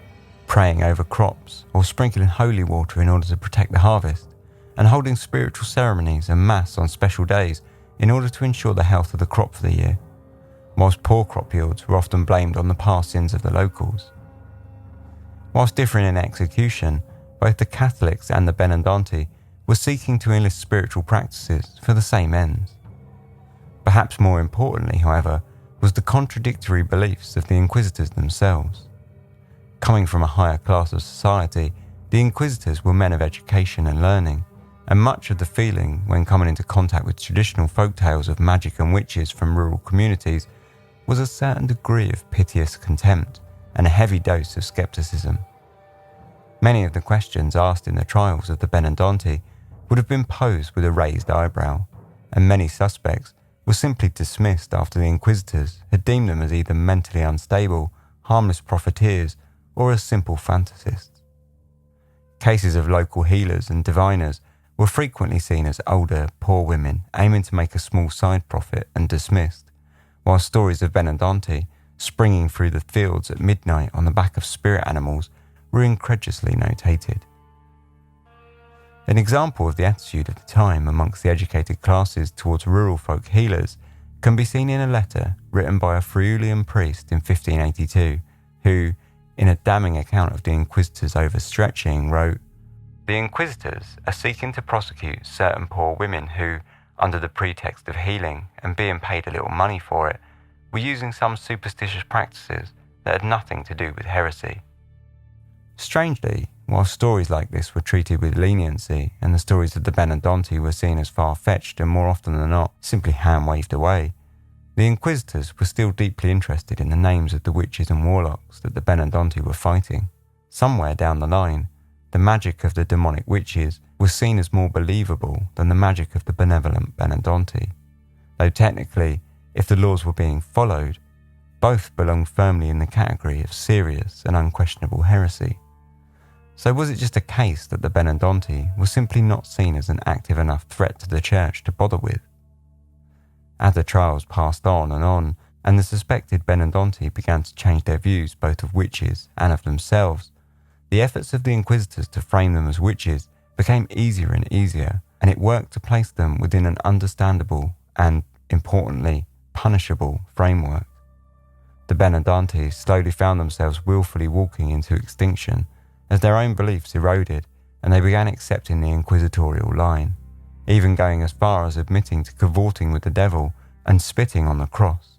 praying over crops or sprinkling holy water in order to protect the harvest, and holding spiritual ceremonies and mass on special days in order to ensure the health of the crop for the year, whilst poor crop yields were often blamed on the past sins of the locals. Whilst differing in execution, both the Catholics and the Benandanti were seeking to enlist spiritual practices for the same ends. Perhaps more importantly, however, was the contradictory beliefs of the Inquisitors themselves. Coming from a higher class of society, the Inquisitors were men of education and learning, and much of the feeling when coming into contact with traditional folk tales of magic and witches from rural communities was a certain degree of piteous contempt and a heavy dose of skepticism. Many of the questions asked in the trials of the Benandanti would have been posed with a raised eyebrow, and many suspects was simply dismissed after the Inquisitors had deemed them as either mentally unstable, harmless profiteers, or as simple fantasists. Cases of local healers and diviners were frequently seen as older, poor women aiming to make a small side profit and dismissed, while stories of Benandanti springing through the fields at midnight on the back of spirit animals were incredulously notated. An example of the attitude of the time amongst the educated classes towards rural folk healers can be seen in a letter written by a Friulian priest in 1582 who, in a damning account of the Inquisitors' overstretching, wrote, "The Inquisitors are seeking to prosecute certain poor women who, under the pretext of healing and being paid a little money for it, were using some superstitious practices that had nothing to do with heresy." Strangely, while stories like this were treated with leniency and the stories of the Benandanti were seen as far-fetched and more often than not simply hand-waved away, the Inquisitors were still deeply interested in the names of the witches and warlocks that the Benandanti were fighting. Somewhere down the line, the magic of the demonic witches was seen as more believable than the magic of the benevolent Benandanti, though technically, if the laws were being followed, both belonged firmly in the category of serious and unquestionable heresy. So was it just a case that the Benandanti was simply not seen as an active enough threat to the church to bother with? As the trials passed on, and the suspected Benandanti began to change their views both of witches and of themselves, the efforts of the Inquisitors to frame them as witches became easier and easier, and it worked to place them within an understandable and, importantly, punishable framework. The Benandanti slowly found themselves willfully walking into extinction as their own beliefs eroded and they began accepting the inquisitorial line, even going as far as admitting to cavorting with the devil and spitting on the cross.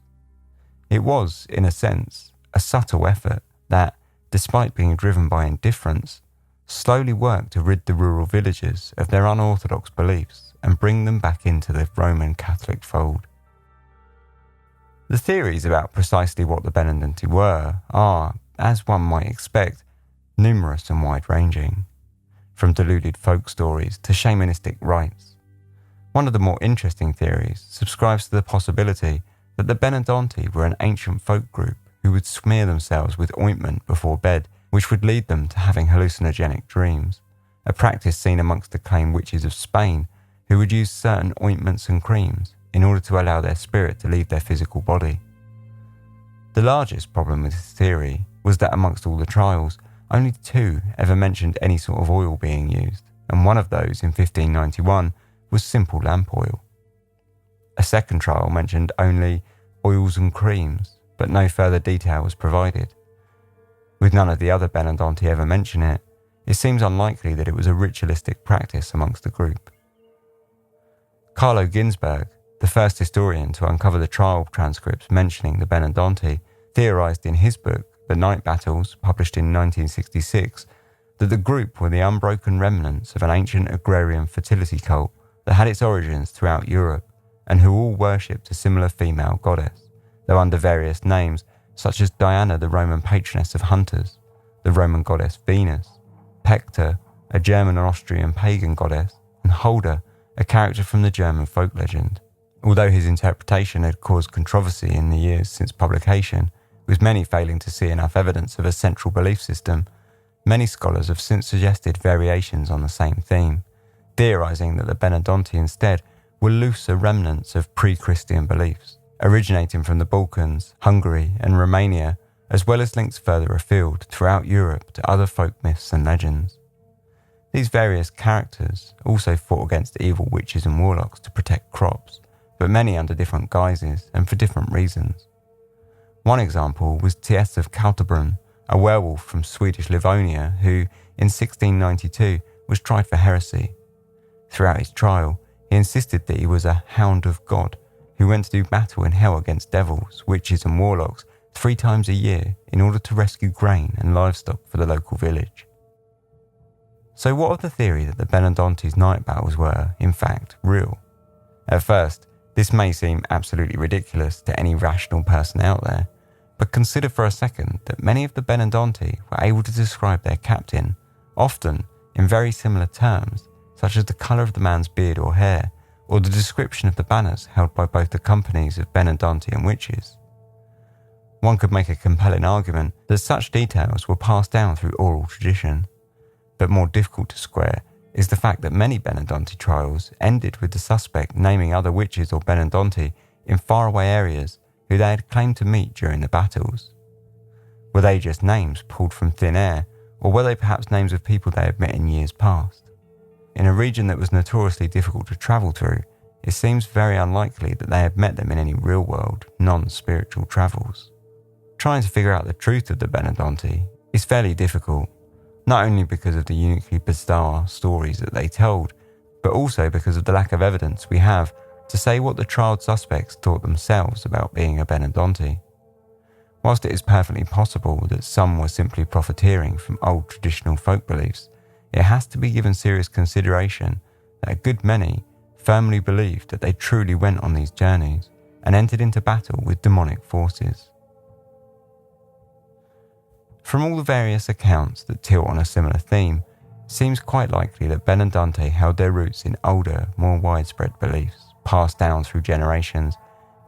It was, in a sense, a subtle effort that, despite being driven by indifference, slowly worked to rid the rural villages of their unorthodox beliefs and bring them back into the Roman Catholic fold. The theories about precisely what the Benandanti were are, as one might expect, numerous and wide-ranging, from deluded folk stories to shamanistic rites. One of the more interesting theories subscribes to the possibility that the Benandanti were an ancient folk group who would smear themselves with ointment before bed, which would lead them to having hallucinogenic dreams, a practice seen amongst the claimed witches of Spain who would use certain ointments and creams in order to allow their spirit to leave their physical body. The largest problem with this theory was that amongst all the trials, only 2 ever mentioned any sort of oil being used, and one of those in 1591 was simple lamp oil. A second trial mentioned only oils and creams, but no further detail was provided. With none of the other Benandanti ever mention it, it seems unlikely that it was a ritualistic practice amongst the group. Carlo Ginzburg, the first historian to uncover the trial transcripts mentioning the Benandanti, theorized in his book, The Night Battles, published in 1966, that the group were the unbroken remnants of an ancient agrarian fertility cult that had its origins throughout Europe and who all worshipped a similar female goddess, though under various names such as Diana, the Roman patroness of hunters, the Roman goddess Venus, Pector, a German and Austrian pagan goddess, and Holder, a character from the German folk legend. Although his interpretation had caused controversy in the years since publication, with many failing to see enough evidence of a central belief system, many scholars have since suggested variations on the same theme, theorizing that the Benandanti instead were looser remnants of pre-Christian beliefs, originating from the Balkans, Hungary and Romania, as well as links further afield throughout Europe to other folk myths and legends. These various characters also fought against evil witches and warlocks to protect crops, but many under different guises and for different reasons. One example was T.S. of Kaltebrunn, a werewolf from Swedish Livonia who, in 1692, was tried for heresy. Throughout his trial, he insisted that he was a hound of God who went to do battle in hell against devils, witches and warlocks 3 times a year in order to rescue grain and livestock for the local village. So what of the theory that the Benandanti's night battles were, in fact, real? At first, this may seem absolutely ridiculous to any rational person out there, but consider for a second that many of the Benandanti were able to describe their captain, often in very similar terms, such as the colour of the man's beard or hair, or the description of the banners held by both the companies of Benandanti and witches. One could make a compelling argument that such details were passed down through oral tradition, but more difficult to square is the fact that many Benandanti trials ended with the suspect naming other witches or Benandanti in faraway areas who they had claimed to meet during the battles. Were they just names pulled from thin air, or were they perhaps names of people they had met in years past? In a region that was notoriously difficult to travel through, it seems very unlikely that they had met them in any real-world, non-spiritual travels. Trying to figure out the truth of the Benandanti is fairly difficult, not only because of the uniquely bizarre stories that they told, but also because of the lack of evidence we have to say what the trialed suspects thought themselves about being a Benandanti. Whilst it is perfectly possible that some were simply profiteering from old traditional folk beliefs, it has to be given serious consideration that a good many firmly believed that they truly went on these journeys and entered into battle with demonic forces. From all the various accounts that tilt on a similar theme, it seems quite likely that Benandanti held their roots in older, more widespread beliefs, passed down through generations,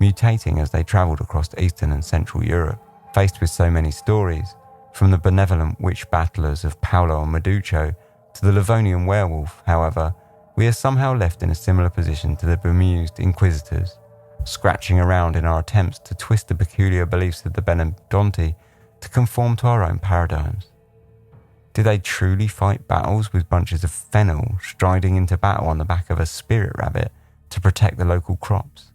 mutating as they travelled across Eastern and Central Europe. Faced with so many stories, from the benevolent witch battlers of Paolo and Meducho to the Livonian werewolf, however, we are somehow left in a similar position to the bemused Inquisitors, scratching around in our attempts to twist the peculiar beliefs of the Benandanti to conform to our own paradigms. Do they truly fight battles with bunches of fennel striding into battle on the back of a spirit rabbit to protect the local crops?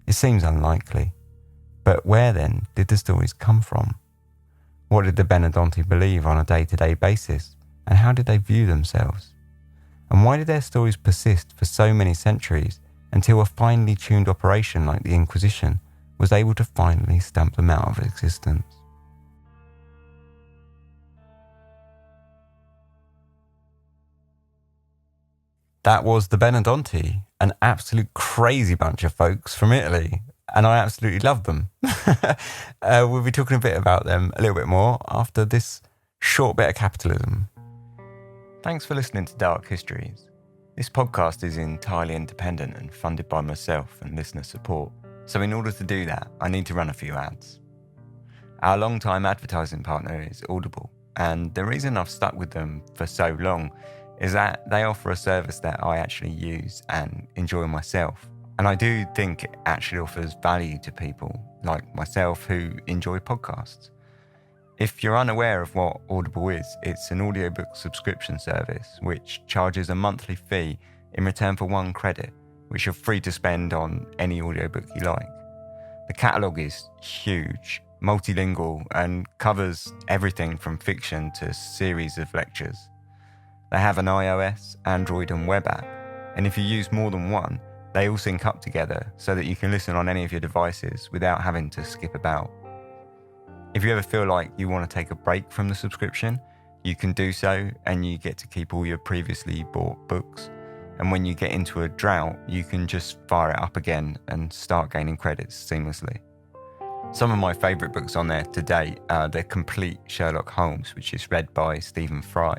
It seems unlikely. But where then did the stories come from? What did the Benandanti believe on a day-to-day basis, and how did they view themselves? And why did their stories persist for so many centuries until a finely tuned operation like the Inquisition was able to finally stamp them out of existence? That was the Benandanti, an absolute crazy bunch of folks from Italy, and I absolutely love them. We'll be talking a bit about them a little bit more after this short bit of capitalism. Thanks for listening to Dark Histories. This podcast is entirely independent and funded by myself and listener support, so in order to do that, I need to run a few ads. Our long-time advertising partner is Audible, and the reason I've stuck with them for so long is that they offer a service that I actually use and enjoy myself. And I do think it actually offers value to people like myself who enjoy podcasts. If you're unaware of what Audible is, it's an audiobook subscription service which charges a monthly fee in return for 1 credit, which you're free to spend on any audiobook you like. The catalogue is huge, multilingual, and covers everything from fiction to series of lectures. They have an iOS, Android and web app, and if you use more than one, they all sync up together so that you can listen on any of your devices without having to skip about. If you ever feel like you want to take a break from the subscription, you can do so and you get to keep all your previously bought books. And when you get into a drought, you can just fire it up again and start gaining credits seamlessly. Some of my favourite books on there to date are The Complete Sherlock Holmes, which is read by Stephen Fry.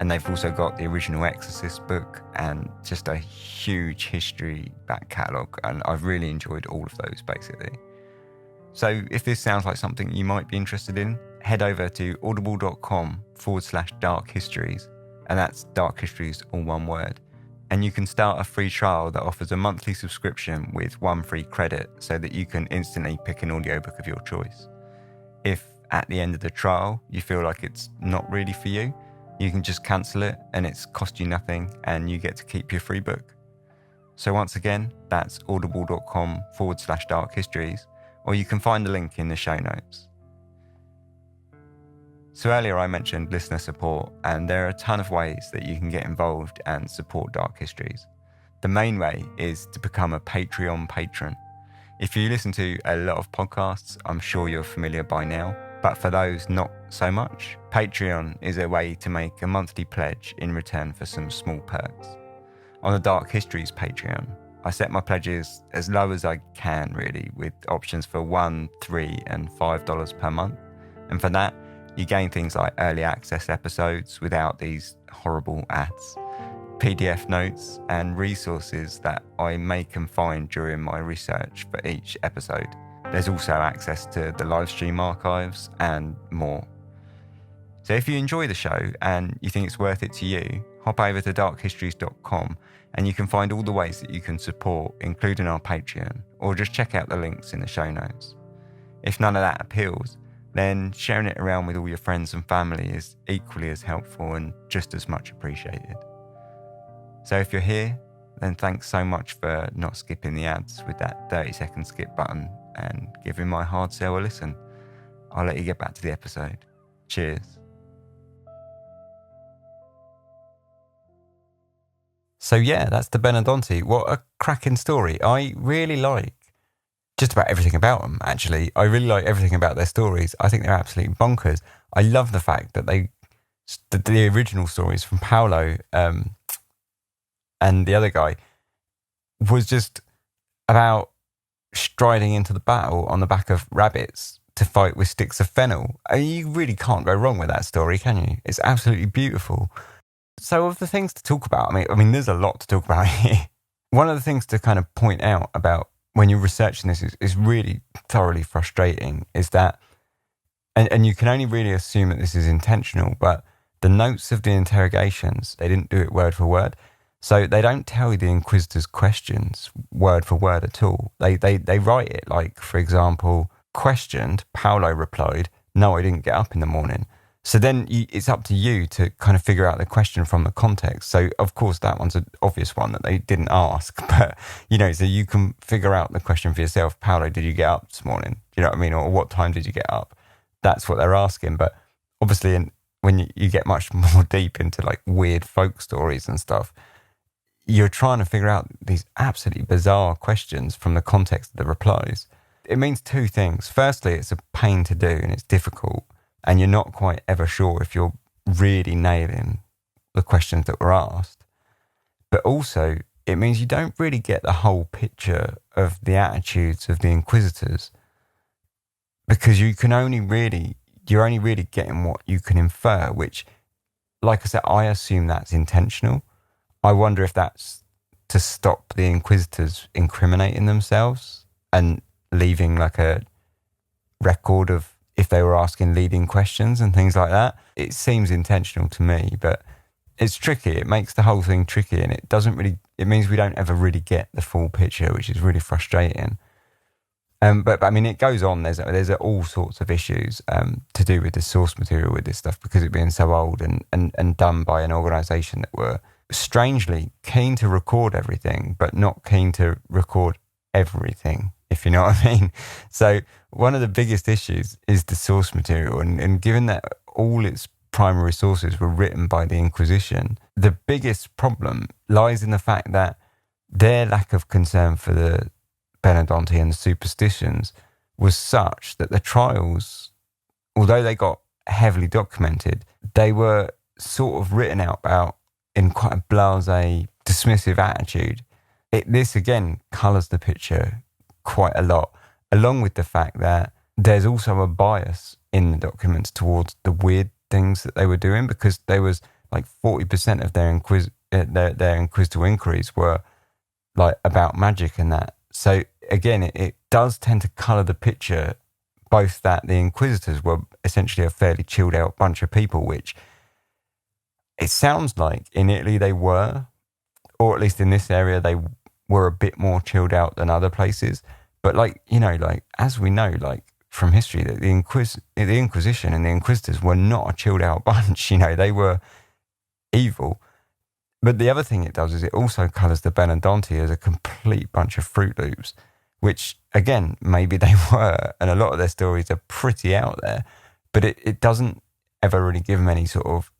And they've also got the original Exorcist book and just a huge history back catalogue. And I've really enjoyed all of those, basically. So if this sounds like something you might be interested in, head over to audible.com/dark histories. And that's dark histories, all one word. And you can start a free trial that offers a monthly subscription with 1 free credit so that you can instantly pick an audiobook of your choice. If at the end of the trial you feel like it's not really for you, you can just cancel it and it's cost you nothing and you get to keep your free book. So once again, that's audible.com/dark histories, or you can find the link in the show notes. So earlier I mentioned listener support, and there are a ton of ways that you can get involved and support Dark Histories. The main way is to become a Patreon patron. If you listen to a lot of podcasts, I'm sure you're familiar by now. But for those not so much, Patreon is a way to make a monthly pledge in return for some small perks. On the Dark Histories Patreon, I set my pledges as low as I can really, with options for $1, $3 and $5 per month. And for that, you gain things like early access episodes without these horrible ads. PDF notes and resources that I make and find during my research for each episode. There's also access to the live stream archives and more. So if you enjoy the show and you think it's worth it to you, hop over to darkhistories.com and you can find all the ways that you can support, including our Patreon, or just check out the links in the show notes. If none of that appeals, then sharing it around with all your friends and family is equally as helpful and just as much appreciated. So if you're here, then thanks so much for not skipping the ads with that 30-second skip button and giving my hard sell a listen. I'll let you get back to the episode. Cheers. So yeah, that's the Benandanti. What a cracking story. I really like just about everything about them, actually. I really like everything about their stories. I think they're absolutely bonkers. I love the fact that the original stories from Paolo and the other guy was just about striding into the battle on the back of rabbits to fight with sticks of fennel. I mean, you really can't go wrong with that story, can you? It's absolutely beautiful. So of the things to talk about, I mean, there's a lot to talk about here. One of the things to kind of point out about when you're researching this is really thoroughly frustrating is that, and you can only really assume that this is intentional, but the notes of the interrogations, they didn't do it word for word. So they don't tell you the Inquisitors' questions word for word at all. They write it like, for example, questioned, Paolo replied, no, I didn't get up in the morning. So then it's up to you to kind of figure out the question from the context. So, of course, that one's an obvious one that they didn't ask. But, so you can figure out the question for yourself. Paolo, did you get up this morning? Do you know what I mean? Or what time did you get up? That's what they're asking. But obviously, when you get much more deep into like weird folk stories and stuff, you're trying to figure out these absolutely bizarre questions from the context of the replies. It means two things. Firstly, it's a pain to do and it's difficult. And you're not quite ever sure if you're really nailing the questions that were asked. But also, it means you don't really get the whole picture of the attitudes of the Inquisitors, because you're only really getting what you can infer, which, like I said, I assume that's intentional. I wonder if that's to stop the Inquisitors incriminating themselves and leaving like a record of if they were asking leading questions and things like that. It seems intentional to me, but it's tricky. It makes the whole thing tricky, and it means we don't ever really get the full picture, which is really frustrating. But I mean, it goes on. There's all sorts of issues to do with the source material with this stuff, because it being so old and done by an organisation that were strangely keen to record everything, but not keen to record everything, if you know what I mean. So one of the biggest issues is the source material. And given that all its primary sources were written by the Inquisition, the biggest problem lies in the fact that their lack of concern for the Benandanti and the Superstitions was such that the trials, although they got heavily documented, they were sort of written out about in quite a blasé, dismissive attitude. This again colours the picture quite a lot, along with the fact that there's also a bias in the documents towards the weird things that they were doing, because there was like 40% of their Inquisitor inquiries were like about magic and that. So again, it does tend to colour the picture, both that the Inquisitors were essentially a fairly chilled out bunch of people, which it sounds like in Italy they were, or at least in this area they were a bit more chilled out than other places. But as we know, from history, that the Inquisition and the Inquisitors were not a chilled out bunch. They were evil. But the other thing it does is it also colours the Benandanti as a complete bunch of Fruit Loops, which, again, maybe they were, and a lot of their stories are pretty out there, but it doesn't ever really give them any sort of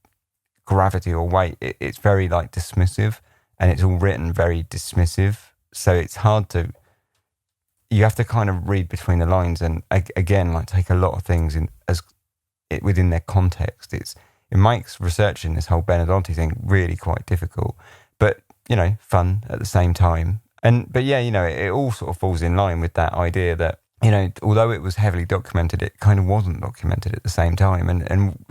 gravity or weight. It's very, dismissive, and it's all written very dismissive, so it's hard to... You have to kind of read between the lines and, again, take a lot of things within their context. It makes researching this whole Benandanti thing really quite difficult, but, fun at the same time. But it all sort of falls in line with that idea that, although it was heavily documented, it kind of wasn't documented at the same time. And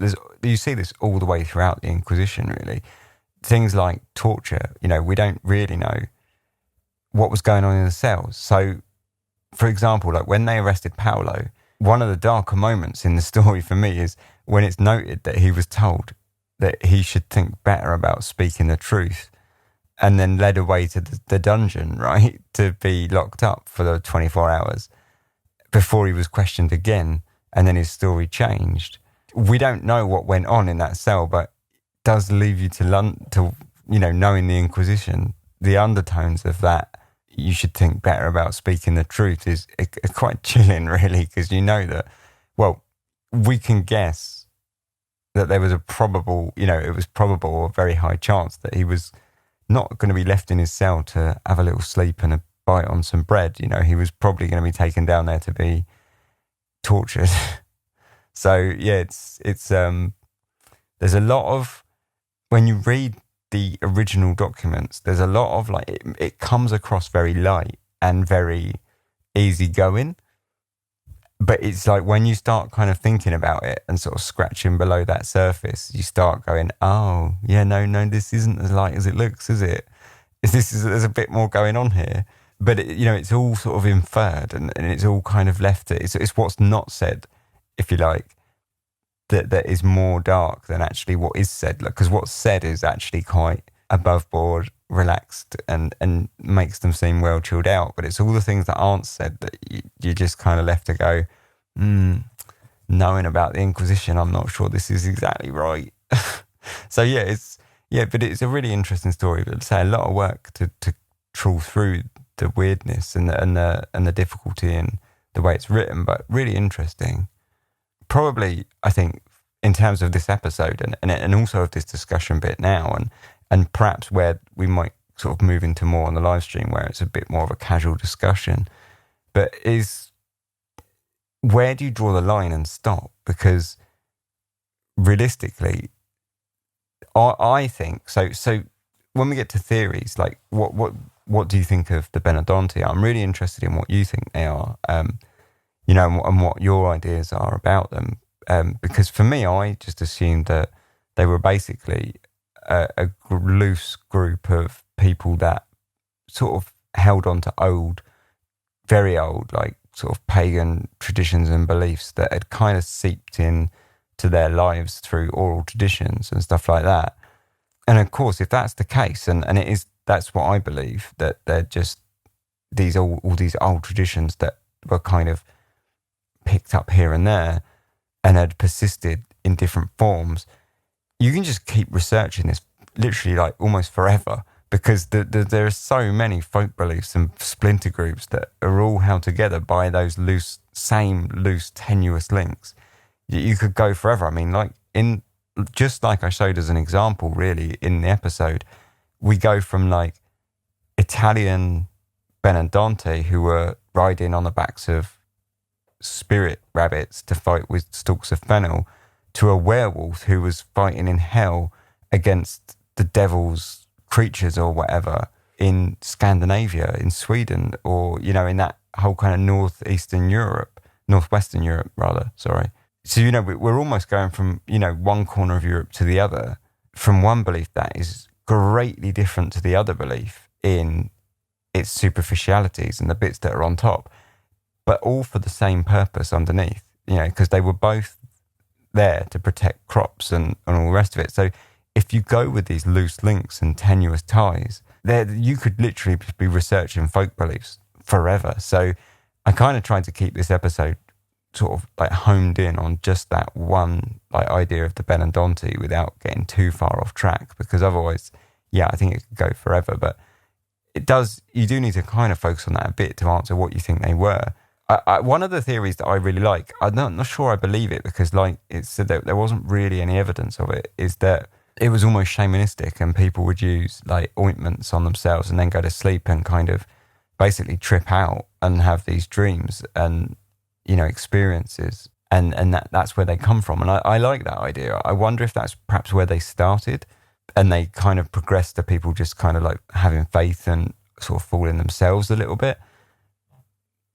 you see this all the way throughout the Inquisition, really. things like torture, we don't really know what was going on in the cells. So, for example, like when they arrested Paolo, one of the darker moments in the story for me is when it's noted that he was told that he should think better about speaking the truth, and then led away to the dungeon, right, to be locked up for the 24 hours before he was questioned again, and then his story changed. We don't know what went on in that cell, but it does leave you to knowing the Inquisition, the undertones of that, you should think better about speaking the truth is quite chilling, really, because that, well, we can guess that there was it was probable or very high chance that he was not going to be left in his cell to have a little sleep and a bite on some bread. He was probably going to be taken down there to be tortured. So yeah, it's there's a lot of, when you read the original documents, there's a lot of it comes across very light and very easygoing, but it's like when you start kind of thinking about it and sort of scratching below that surface, you start going, oh yeah, no, this isn't as light as it looks, is it? There's a bit more going on here, but it's all sort of inferred and it's all kind of left. It's what's not said, if you like, that is more dark than actually what is said. Because what's said is actually quite above board, relaxed, and makes them seem well chilled out. But it's all the things that aren't said that you're just kind of left to go, knowing about the Inquisition, I'm not sure this is exactly right. So but it's a really interesting story. But say a lot of work to trawl through the weirdness and the difficulty and the way it's written, but really interesting. Probably, I think, in terms of this episode and also of this discussion bit now, and perhaps where we might sort of move into more on the live stream where it's a bit more of a casual discussion, but is where do you draw the line and stop? Because realistically, I think so when we get to theories, like what do you think of the Benandanti? I'm really interested in what you think they are. And what your ideas are about them. Because for me, I just assumed that they were basically a loose group of people that sort of held on to very old, like sort of pagan traditions and beliefs that had kind of seeped in to their lives through oral traditions and stuff like that. And of course, if that's the case, and that's what I believe, that they're just all these old traditions that were kind of picked up here and there and had persisted in different forms, you can just keep researching this literally like almost forever, because there are so many folk beliefs and splinter groups that are all held together by those loose, tenuous links. You could go forever. I mean, just like I showed as an example really in the episode, we go from like Italian Benandanti who were riding on the backs of spirit rabbits to fight with stalks of fennel, to a werewolf who was fighting in hell against the devil's creatures or whatever in Scandinavia, in Sweden, or, in that whole kind of northwestern Europe, sorry. So, we're almost going from, one corner of Europe to the other, from one belief that is greatly different to the other belief in its superficialities and the bits that are on top, but all for the same purpose underneath, because they were both there to protect crops and all the rest of it. So if you go with these loose links and tenuous ties, you could literally be researching folk beliefs forever. So I kind of tried to keep this episode sort of like honed in on just that one like idea of the Benandanti without getting too far off track, because otherwise, I think it could go forever. But you do need to kind of focus on that a bit to answer what you think they were. One of the theories that I really like, I'm not sure I believe it, because like it said that there wasn't really any evidence of it, is that it was almost shamanistic and people would use like ointments on themselves and then go to sleep and kind of basically trip out and have these dreams and, experiences. And that's where they come from. And I like that idea. I wonder if that's perhaps where they started and they kind of progressed to people just kind of like having faith and sort of fooling themselves a little bit.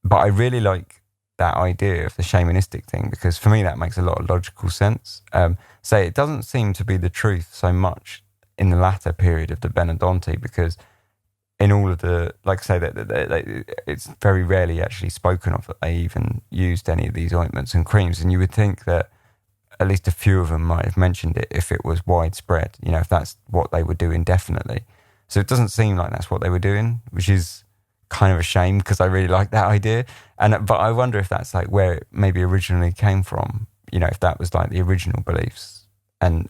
But I really like that idea of the shamanistic thing, because for me that makes a lot of logical sense. So it doesn't seem to be the truth so much in the latter period of the Benandanti, because in all of the, like I say, that it's very rarely actually spoken of that they even used any of these ointments and creams. And you would think that at least a few of them might have mentioned it if it was widespread, you know, if that's what they were doing definitely. So it doesn't seem like that's what they were doing, which is kind of a shame because I really like that idea. But I wonder if that's like where it maybe originally came from, you know, if that was like the original beliefs and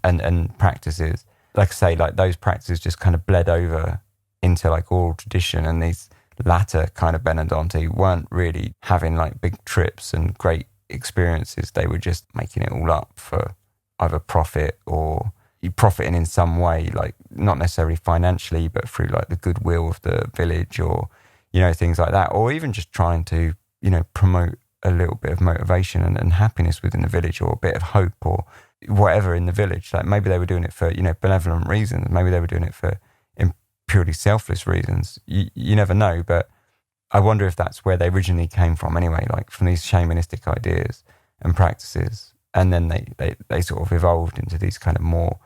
practices. Like I say, like those practices just kind of bled over into like oral tradition, and these latter kind of Benandanti weren't really having like big trips and great experiences. They were just making it all up for either profit or profiting in some way, like not necessarily financially, but through like the goodwill of the village, or, you know, things like that, or even just trying to, you know, promote a little bit of motivation and happiness within the village, or a bit of hope or whatever in the village. Like maybe they were doing it for, you know, benevolent reasons. Maybe they were doing it for purely selfless reasons. You never know, but I wonder if that's where they originally came from anyway, like from these shamanistic ideas and practices. And then they sort of evolved into these kind of more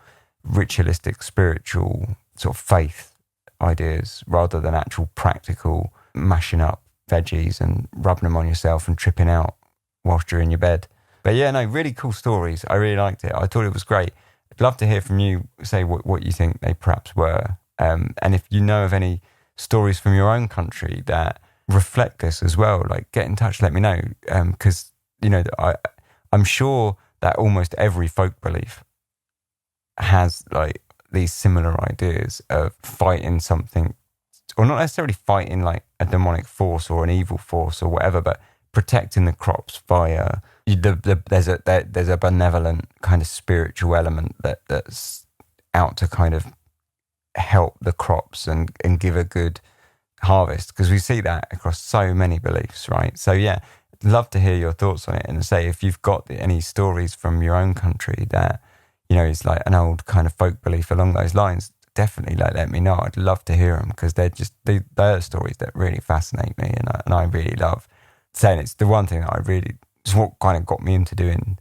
ritualistic, spiritual sort of faith ideas, rather than actual practical mashing up veggies and rubbing them on yourself and tripping out whilst you're in your bed. But yeah, no, really cool stories. I really liked it. I thought it was great. I'd love to hear from you, say what you think they perhaps were. And if you know of any stories from your own country that reflect this as well, like get in touch, let me know. Because, you know, I'm sure that almost every folk belief has like these similar ideas of fighting something, or not necessarily fighting like a demonic force or an evil force or whatever, but protecting the crops via there's a benevolent kind of spiritual element that's out to kind of help the crops and give a good harvest, because we see that across so many beliefs, right? So yeah, I'd love to hear your thoughts on it, and say if you've got any stories from your own country that, you know, is like an old kind of folk belief along those lines, definitely like let me know. I'd love to hear them, because they're stories that really fascinate me, and I really love saying. It's the one thing that I really, it's what kind of got me into doing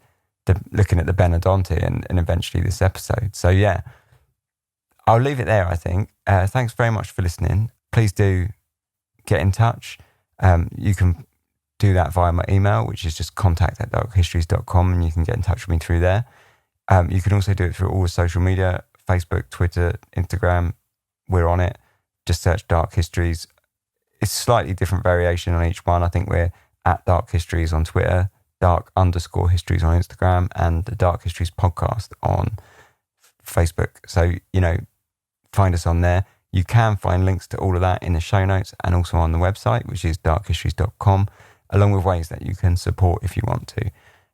looking at the Benandanti and eventually this episode. So yeah, I'll leave it there, I think. Thanks very much for listening. Please do get in touch. You can do that via my email, which is just contact@darkhistories.com, and you can get in touch with me through there. You can also do it through all the social media, Facebook, Twitter, Instagram. We're on it. Just search Dark Histories. It's slightly different variation on each one. I think we're at Dark Histories on Twitter, Dark_Histories on Instagram, and the Dark Histories podcast on Facebook. So, you know, find us on there. You can find links to all of that in the show notes, and also on the website, which is darkhistories.com, along with ways that you can support if you want to.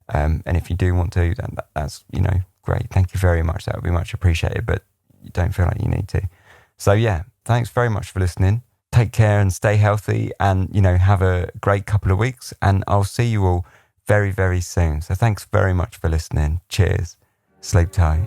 And if you do want to, then that's, you know, great. Thank you very much. That would be much appreciated, but you don't feel like you need to. So yeah, thanks very much for listening. Take care and stay healthy, and, you know, have a great couple of weeks, and I'll see you all very, very soon. So thanks very much for listening. Cheers. Sleep tight.